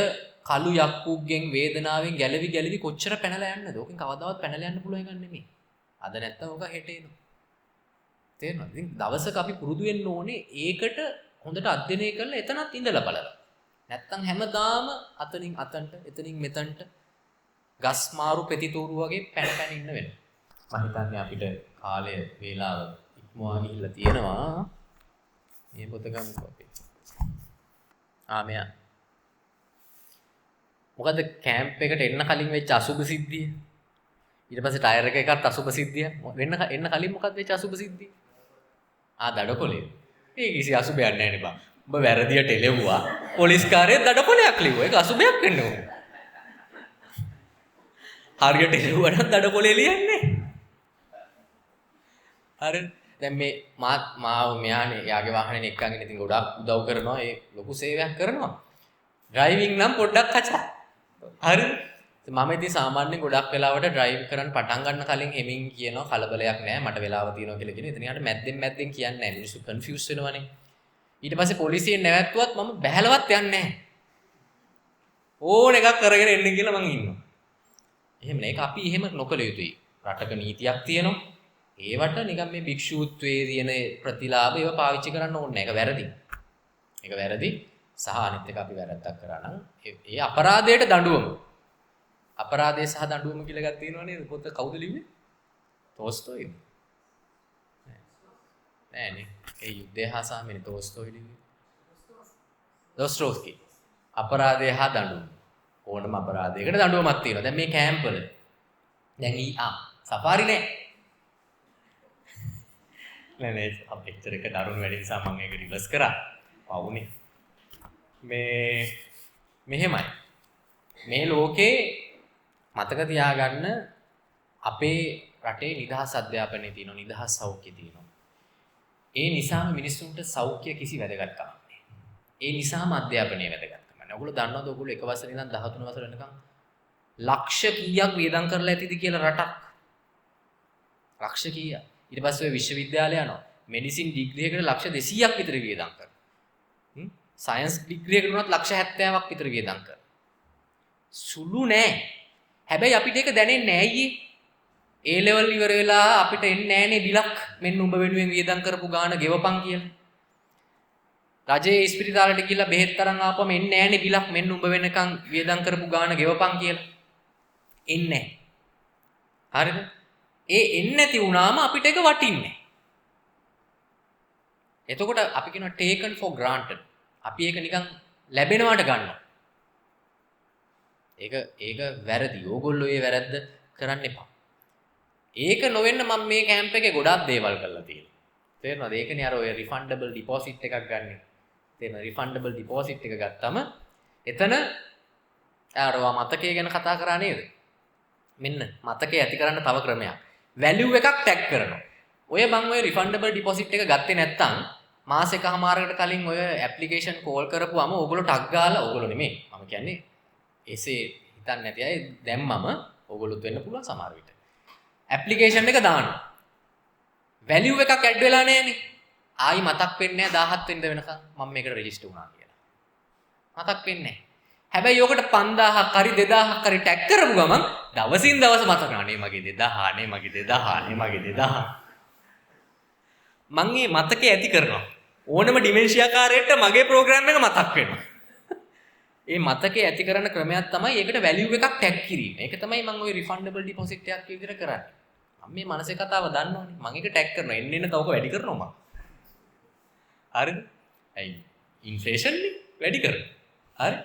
කළු යක්කුගෙන් වේදනාවෙන් ගැලවි කොච්චර පැනලා යන්නද? ඕකෙන් කවදාවත් පැනලා යන්න පුළුවන් එකක් නෙමෙයි. අද නැත්තම් ඕක හෙට එනවා. තේරෙනවද? ඉතින් දවසක අපි පුරුදු වෙන්න ඕනේ ඒකට හොඳට අධ්‍යයනය කරලා එතනත් ඉඳලා බලලා. නැත්තම් හැමදාම අතනින් අතන්ට එතනින් මෙතනට ගස් මාරු පෙතිතෝරු වගේ පැන ඉන්න වෙනවා. මම හිතන්නේ අපිට කාලය වේලාව ඉක්මවා ගිහිල්ලා තියෙනවා. මේ පොත ගමුකෝ අපි. මෙයා. මොකද කැම්ප් එකට එන්න කලින් වෙච්ච අසුබ සිද්ධිය. ඊට පස්සේ ටයර් එක එකත් අසුබ සිද්ධිය. එන්න කලින් මොකක්ද වෙච්ච අසුබ සිද්ධිය? දඩකොලේ. ඒ කිසි අසුබයක් නැහැ නේ බං. ඔබ වැරදියට එලෙව්වා. පොලිස් කාර්යයේ දඩකොලයක් ලිව්වා. ඒක අසුබයක් වෙන්න ඕනේ. හරියට එලෙව්වා නම් දඩකොලේ ලියන්නේ. හරි. දැන් මේ මාව මෙයානේ යාගේ වාහනේ එක්කගෙන ඉතින් ගොඩාක් උදව් කරනවා. ඒ ලොකු සේවයක් කරනවා. ඩ්‍රයිවිං නම් පොඩ්ඩක් කචා. හරි. මම ඉතින් සාමාන්‍යයෙන් ගොඩක් වෙලාවට ඩ්‍රයිව් කරන්න පටන් ගන්න කලින් හෙමින් කියනවා කලබලයක් නැහැ මට වෙලාව තියෙනවා කියලා කියන. ඉතින් යාට මැද්දෙන් කියන්නේ නැහැ. මිනිස්සු කන්ෆියුස් වෙනවනේ. ඊට පස්සේ පොලිසියෙන් නැවැත්තුවත් මම බැහැලවත් යන්නේ නැහැ. ඕන එකක් කරගෙන එන්න කියලා මං ඉන්නවා. එහෙම නේ. ඒක අපි එහෙම නොකළ යුතුයි. රටක නීතියක් තියෙනවා. ඒවට නිකන් මේ භික්ෂුත්වයේ තියෙන ප්‍රතිලාභ ඒව පාවිච්චි කරන්න ඕනේ නැහැ. ඒක වැරදි. ඒක වැරදි. සහ අනිත් එක අපි වැරද්දක් කරා නම් ඒ අපරාධයට දඬුවම. අපරාධය සහ දඬුවම කියලා එකක් තියෙනවා නේද? පොත කවුද ලිව්වේ? තෝස්තෝයිද? නෑනේ. ඒ යුද්ධය හා සාමිනේ තෝස්තෝයි ලිව්වේ. දොස්තෝස්කි. අපරාධය හා දඬුවම. ඕනම අපරාධයකට දඬුවමක් තියෙනවා. දැන් මේ කැම්ප් වල දැන් සෆාරි නෑ. නෑ අපෙච්චර එක දරුණු වැඩි නිසා මම ඒක රිවර්ස් කරා. පවුනේ. මෙහෙමයි. මේ ලෝකේ මතක තියාගන්න අපේ රටේ නිදහස් අධ්‍යාපනය තියෙනවා, නිදහස් සෞඛ්‍ය තියෙනවා. ඒ නිසාම මිනිස්සුන්ට සෞඛ්‍ය කිසි වැදගත්කමක් නැහැ. ඒ නිසාම අධ්‍යාපනය වැදගත්කමක් නැහැ. ඔයගොල්ලෝ දන්නවද ඔයගොල්ලෝ එක වසරේ ඉඳන් 13 වසර වෙනකම් ලක්ෂ කීයක් වියදම් කරලා ඇතිද කියලා රටක්? ලක්ෂ කීයක්. ඊට පස්සේ විශ්වවිද්‍යාලය යනවා. මෙඩිසින් ඩිග්‍රී එකකට ලක්ෂ 200ක් විතර වියදම් කරනවා. සයන්ස් ඩිග්‍රී එකකට උනත් ලක්ෂ 70ක් විතර වියදම් කරනවා. සුළු නෑ. හැබැයි අපිට ඒක දැනෙන්නේ නෑ අයියේ. ඒ ලෙවල් ඉවර වෙලා අපිට එන්නේ නෑනේ බිලක්. මෙන්න උඹ වෙනුවෙන් වියදම් කරපු ගාණ ගෙවපන් කියලා. රජයේ ඉස්පිරිතාලෙට ගිහිල්ලා බෙහෙත් තරම් ආපුවම එන්නේ නෑනේ බිලක්. මෙන්න උඹ වෙනකන් වියදම් කරපු ගාණ ගෙවපන් කියලා. එන්නේ නෑ. හරිද? ඒ එන්නේ නැති වුණාම අපිට ඒක වටින්නේ. එතකොට අපි කියනවා taken for granted. අපි ඒක නිකන් ලැබෙනවට ගන්නවා. ඒක වැරදි. ඕගොල්ලෝ ඒ වැරද්ද කරන්න එපා. ඒක නොවෙන්න මම මේ කැම්ප් එකේ ගොඩාක් දේවල් කරලා තියෙනවා. තේරෙනවද? ඒකනේ අර ඔය refundable deposit එකක් ගන්න. තේරෙනවද? refundable deposit එක ගත්තම එතන ආරවා මතකය ගැන කතා කරා නේද? මෙන්න මතකය ඇති කරන්න තව ක්‍රමයක්. value එකක් tag කරනවා. ඔය මම ඔය refundable deposit එක ගත්තේ නැත්තම් මාස එකමාරකට කලින් ඔය application call කරපුවාම ඕගොල්ලෝ ටග් ගාලා ඕගොල්ලෝ නෙමෙයි. මම කියන්නේ එසේ හිතන්නේ නැති අය දැම්මම ඕගොල්ලොත් වෙන්න පුළුවන් සමහර විට. application එක දානවා. value එකක් add වෙලා නැහැනේ. ආයි මතක් වෙන්නේ නැහැ 17 වෙනිදා වෙනකන් මම මේකට register වුණා කියලා. මතක් වෙන්නේ නැහැ. හැබැයි ඕකට 5000ක් හරි 2000ක් හරි ටැග් කරපු ගමන් දවසින් දවස මතක අනේ මගේ 2000 අනේ මගේ 2000 අනේ මගේ 2000 මම මේ මතකේ ඇති කරනවා. ඕනම ඩිමෙන්ෂියා කාර්යයට මගේ ප්‍රෝග්‍රෑම් එක මතක් වෙනවා. ඒ මතකේ ඇති කරන ක්‍රමයක් තමයි ඒකට වැලියු එකක් ටැග් කිරීම. ඒක තමයි මම ওই රිෆන්ඩබල් ඩිපොසිට් එකක් විදිහට කරන්නේ. මම මේ මනසේ කතාව දන්නවනේ. මම ඒක ටැග් කරනවා. එන්න තවක වැඩි කරනවා මම. හරිද? ඇයි? ඉන්ෆ්ලේෂන් නේ වැඩි කරනවා. හරි?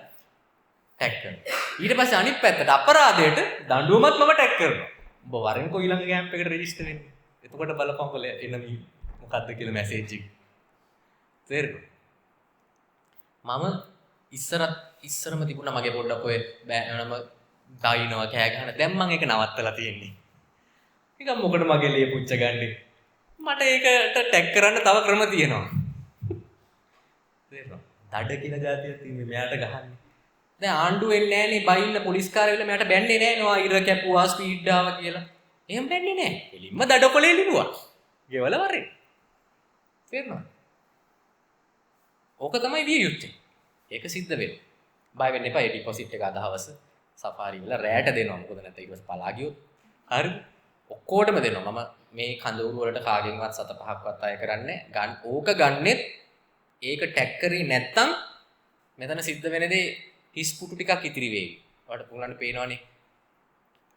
ටැග් කරනවා. ඊට පස්සේ අනිත් පැත්තට අපරාධයට දඬුවමත් මම ටැග් කරනවා. ඔබ වරෙන් කොයිලඟ කැම්ප් එකට රෙජිස්ටර් වෙන්නේ. එතකොට බලපන් කොල එන මොකද්ද කියලා මැසේජ් එක. තේරෙනවද? මම ඉස්සරම තිබුණා මගේ පොඩ්ඩක් ඔය බෑනම ගායිනවා කෑ ගහන. දැන් මම ඒක නවත්තලා තියෙන්නේ. නිකන් මොකද මගේ ලේ පුච්ච ගන්නේ. මට ඒකට ටැග් කරන්න තව ක්‍රම තියෙනවා. තේරෙනවද? දඩ කියලා જાතියක් තියෙන්නේ මෙයාට ගහන්නේ. දැන් ආණ්ඩුව එන්නේ නැහනේ බයින්න පොලිස් කාර්යාලෙ මෙයාට බැන්නේ නැහනේ ඔයා ඉර කැපුවා ස්පීඩ් ආවා කියලා. එහෙම බැන්නේ නැහැ. එලින්ම දඩකොලේ ලිව්වා. ගෙවල වරේ. තේරෙනවද? ඕක තමයි විය යුත්තේ. ඒක සිද්ධ වෙනවා. බය වෙන්න එපා. ඒ ඩිපොසිට් එක අදහවස සෆාරි වල රැට දෙනවා. මොකද නැත්නම් ඊට පස්සේ පලා ගියොත් හරිද? ඔක්කොටම දෙනවා. මම මේ කඳවුරු වලට කාගෙන්වත් 7-5ක්වත් අය කරන්නේ නැහැ. ඕක ගන්නෙත් ඒක ටැග් කරේ නැත්තම් මෙතන සිද්ධ වෙන දේ හිස්පුටු ටිකක් ඉතිරි වෙයි. ඔයාලට පුලන්න පේනවනේ.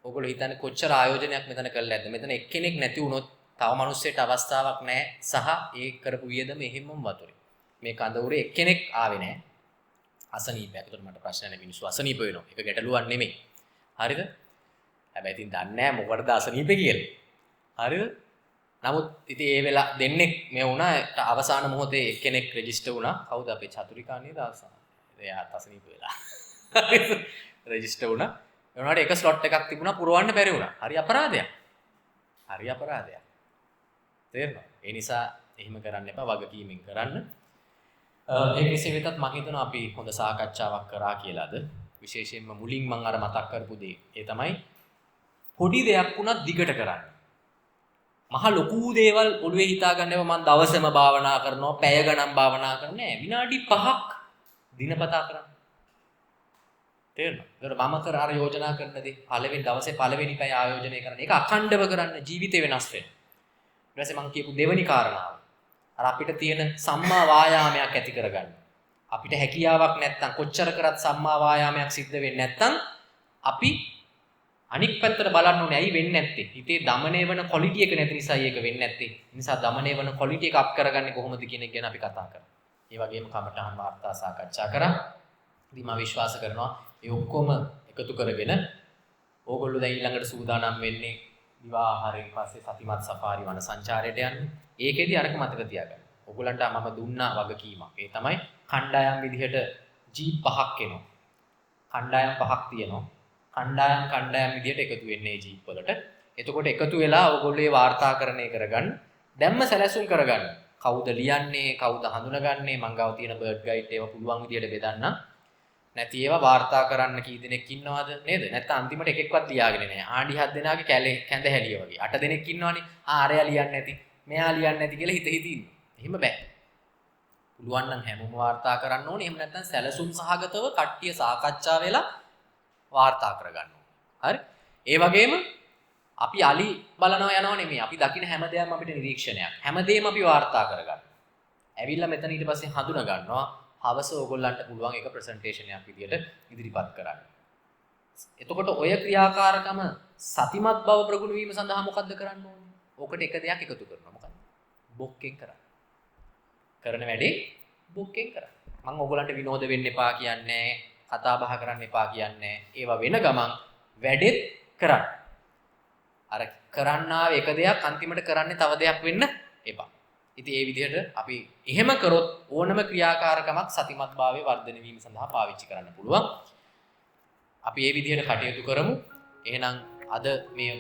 ඕගොල්ලෝ හිතන්නේ කොච්චර ආයෝජනයක් මෙතන කළා නැද්ද? මෙතන එක්කෙනෙක් නැති වුණොත් තව මිනිස්සෙට අවස්ථාවක් නැහැ. සහ ඒ කරපු වියදම එහෙමම වතුරේ. මේ කඳවුරේ එක්කෙනෙක් ආවේ නැහැ. අසනීපයක්. ඒකට මට ප්‍රශ්න නැහැ. මිනිස්සු අසනීප වෙනවා. ඒක ගැටලුවක් නෙමෙයි. හරිද? හැබැයි ඉතින් දන්නේ නැහැ මොකටද අසනීපේ කියලා. හරිද? නමුත් ඉතින් ඒ වෙලාව දෙන්නෙක් මේ වුණා අවසාන මොහොතේ එක්කෙනෙක් රෙජිස්ටර් වුණා. කවුද අපේ චතුරිකා නේද අවසාන? එයාත් අසනීප වෙලා. රෙජිස්ටර් වුණා. ඒ වුණාට එක ස්ලොට් එකක් තිබුණා පුරවන්න බැරි වුණා. හරි අපරාධයක්. හරි අපරාධයක්. තේරෙනවද? ඒ නිසා එහෙම කරන්න එපා වගකීමෙන් කරන්න. ඒ කෙසේ වෙතත් මම හිතනවා අපි හොඳ සාකච්ඡාවක් කරා කියලාද විශේෂයෙන්ම මුලින් මම අර මතක් කරපු දේ ඒ තමයි පොඩි දෙයක් වුණත් දිගට කරන්න. මහ ලොකු දේවල් ඔළුවේ හිතාගන්නව මම දවසම භාවනා කරනවා පැය ගණන් භාවනා කරන්නේ නැහැ විනාඩි 5ක් දිනපතා කරන්න. තේරෙනවද? ඒකට මම කර අර යෝජනා කරන දේ පළවෙනි දවසේ පළවෙනි පැය ආයෝජනය කරන්න. ඒක අඛණ්ඩව කරන්න ජීවිතේ වෙනස් වෙනවා. ඊට පස්සේ මම කියපු දෙවෙනි කාරණාව අර අපිට තියෙන සම්මා වායාමයක් ඇති කරගන්න. අපිට හැකියාවක් නැත්තම් කොච්චර කරත් සම්මා වායාමයක් සිද්ධ වෙන්නේ නැත්තම් අපි අනික් පැත්තට බලන්න ඕනේ ඇයි වෙන්නේ නැත්තේ? හිතේ দমনය වෙන ක්වොලිටි එක නැති නිසා ඒක වෙන්නේ නැත්තේ. ඒ නිසා দমনය වෙන ක්වොලිටි එක අප් කරගන්නේ කොහොමද කියන එක ගැන අපි කතා කරා. ඒ වගේම කමඨහන් වාර්තා සාකච්ඡා කරා. ඉතින් මම විශ්වාස කරනවා ඒ ඔක්කොම එකතු කරගෙන ඕගොල්ලෝ දැන් ඊළඟට සූදානම් වෙන්නේ දිවා ආහාරයෙන් පස්සේ සතිමත් සෆාරි වන සංචාරයට යන්නේ. ඒකෙදි අරක මතක තියාගන්න. ඔයගලන්ට මම දුන්නා වගකීමක්. ඒ තමයි කණ්ඩායම් විදිහට ජීප් 5ක් එනවා. කණ්ඩායම් 5ක් තියෙනවා. කණ්ඩායම් විදිහට එකතු වෙන්නේ ජීප් වලට. එතකොට එකතු වෙලා ඔයගොල්ලෝ ඒ වාර්තාකරණය කරගන්න. දැම්ම සැලසුම් කරගන්න. කවුද ලියන්නේ, කවුද හඳුනගන්නේ, මං ගාව තියෙන බර්ඩ් ගයිඩ් ඒවා පුළුවන් විදිහට බෙදන්න. නැති ඒවා වාර්තා කරන්න කී දෙනෙක් ඉන්නවද නේද? නැත්නම් අන්තිමට එකෙක්වත් ලියාගෙන නැහැ. ආණ්ඩි 7 දෙනාගේ කැඳ හැලිය වගේ. 8 දෙනෙක් ඉන්නවනේ. ආරයා ලියන්නේ නැති. මෙයා ලියන්නේ නැති කියලා හිත ඉන්නේ. එහෙම බෑ. පුළුවන් නම් හැමෝම වාර්තා කරන්න ඕනේ. එහෙම නැත්නම් සැලසුම් සහගතව කට්ටිය සාකච්ඡා වෙලා වාර්තා කරගන්න ඕනේ. හරි? ඒ වගේම අපි අලි බලනවා යනවා නෙමෙයි. අපි දකින හැම දෙයක්ම අපිට නිරීක්ෂණයක්. හැමදේම අපි වාර්තා කරගන්න. ඇවිල්ලා මෙතන ඊට පස්සේ හඳුනා ගන්නවා. හවස ඕගොල්ලන්ට පුළුවන් එක ප්‍රසන්ටේෂන් එකක් විදියට ඉදිරිපත් කරන්න. එතකොට ඔය ක්‍රියාකාරකම සතිමත් බව ප්‍රගුණ වීම සඳහා මොකද්ද කරන්න ඕනේ? ඕකට එක දෙයක් එකතු කරනවා. මොකක්ද? බොක්කෙන් කරන්න. කරන වැඩේ බොක්කෙන් කරන්න. මම ඕගොල්ලන්ට විනෝද වෙන්න එපා කියන්නේ, කතා බහ කරන්න එපා කියන්නේ. ඒවා වෙන ගමන් වැඩෙත් කරන්න. අර කරන්න ආවේ එක දෙයක් අන්තිමට කරන්නේ තව දෙයක් වෙන්න එපා. ඉතින් ඒ විදිහට අපි එහෙම කරොත් ඕනම ක්‍රියාකාරකමක් සතිමත්භාවයේ වර්ධනය වීම සඳහා පාවිච්චි කරන්න පුළුවන්. අපි මේ විදිහට කටයුතු කරමු. එහෙනම් අද මේ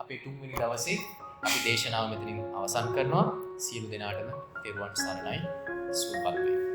අපේ 3 වෙනි දවසේ අපි දේශනාව මෙතනින් අවසන් කරනවා. සියලු දෙනාටම තෙරුවන් සරණයි. සුවපත් වේ.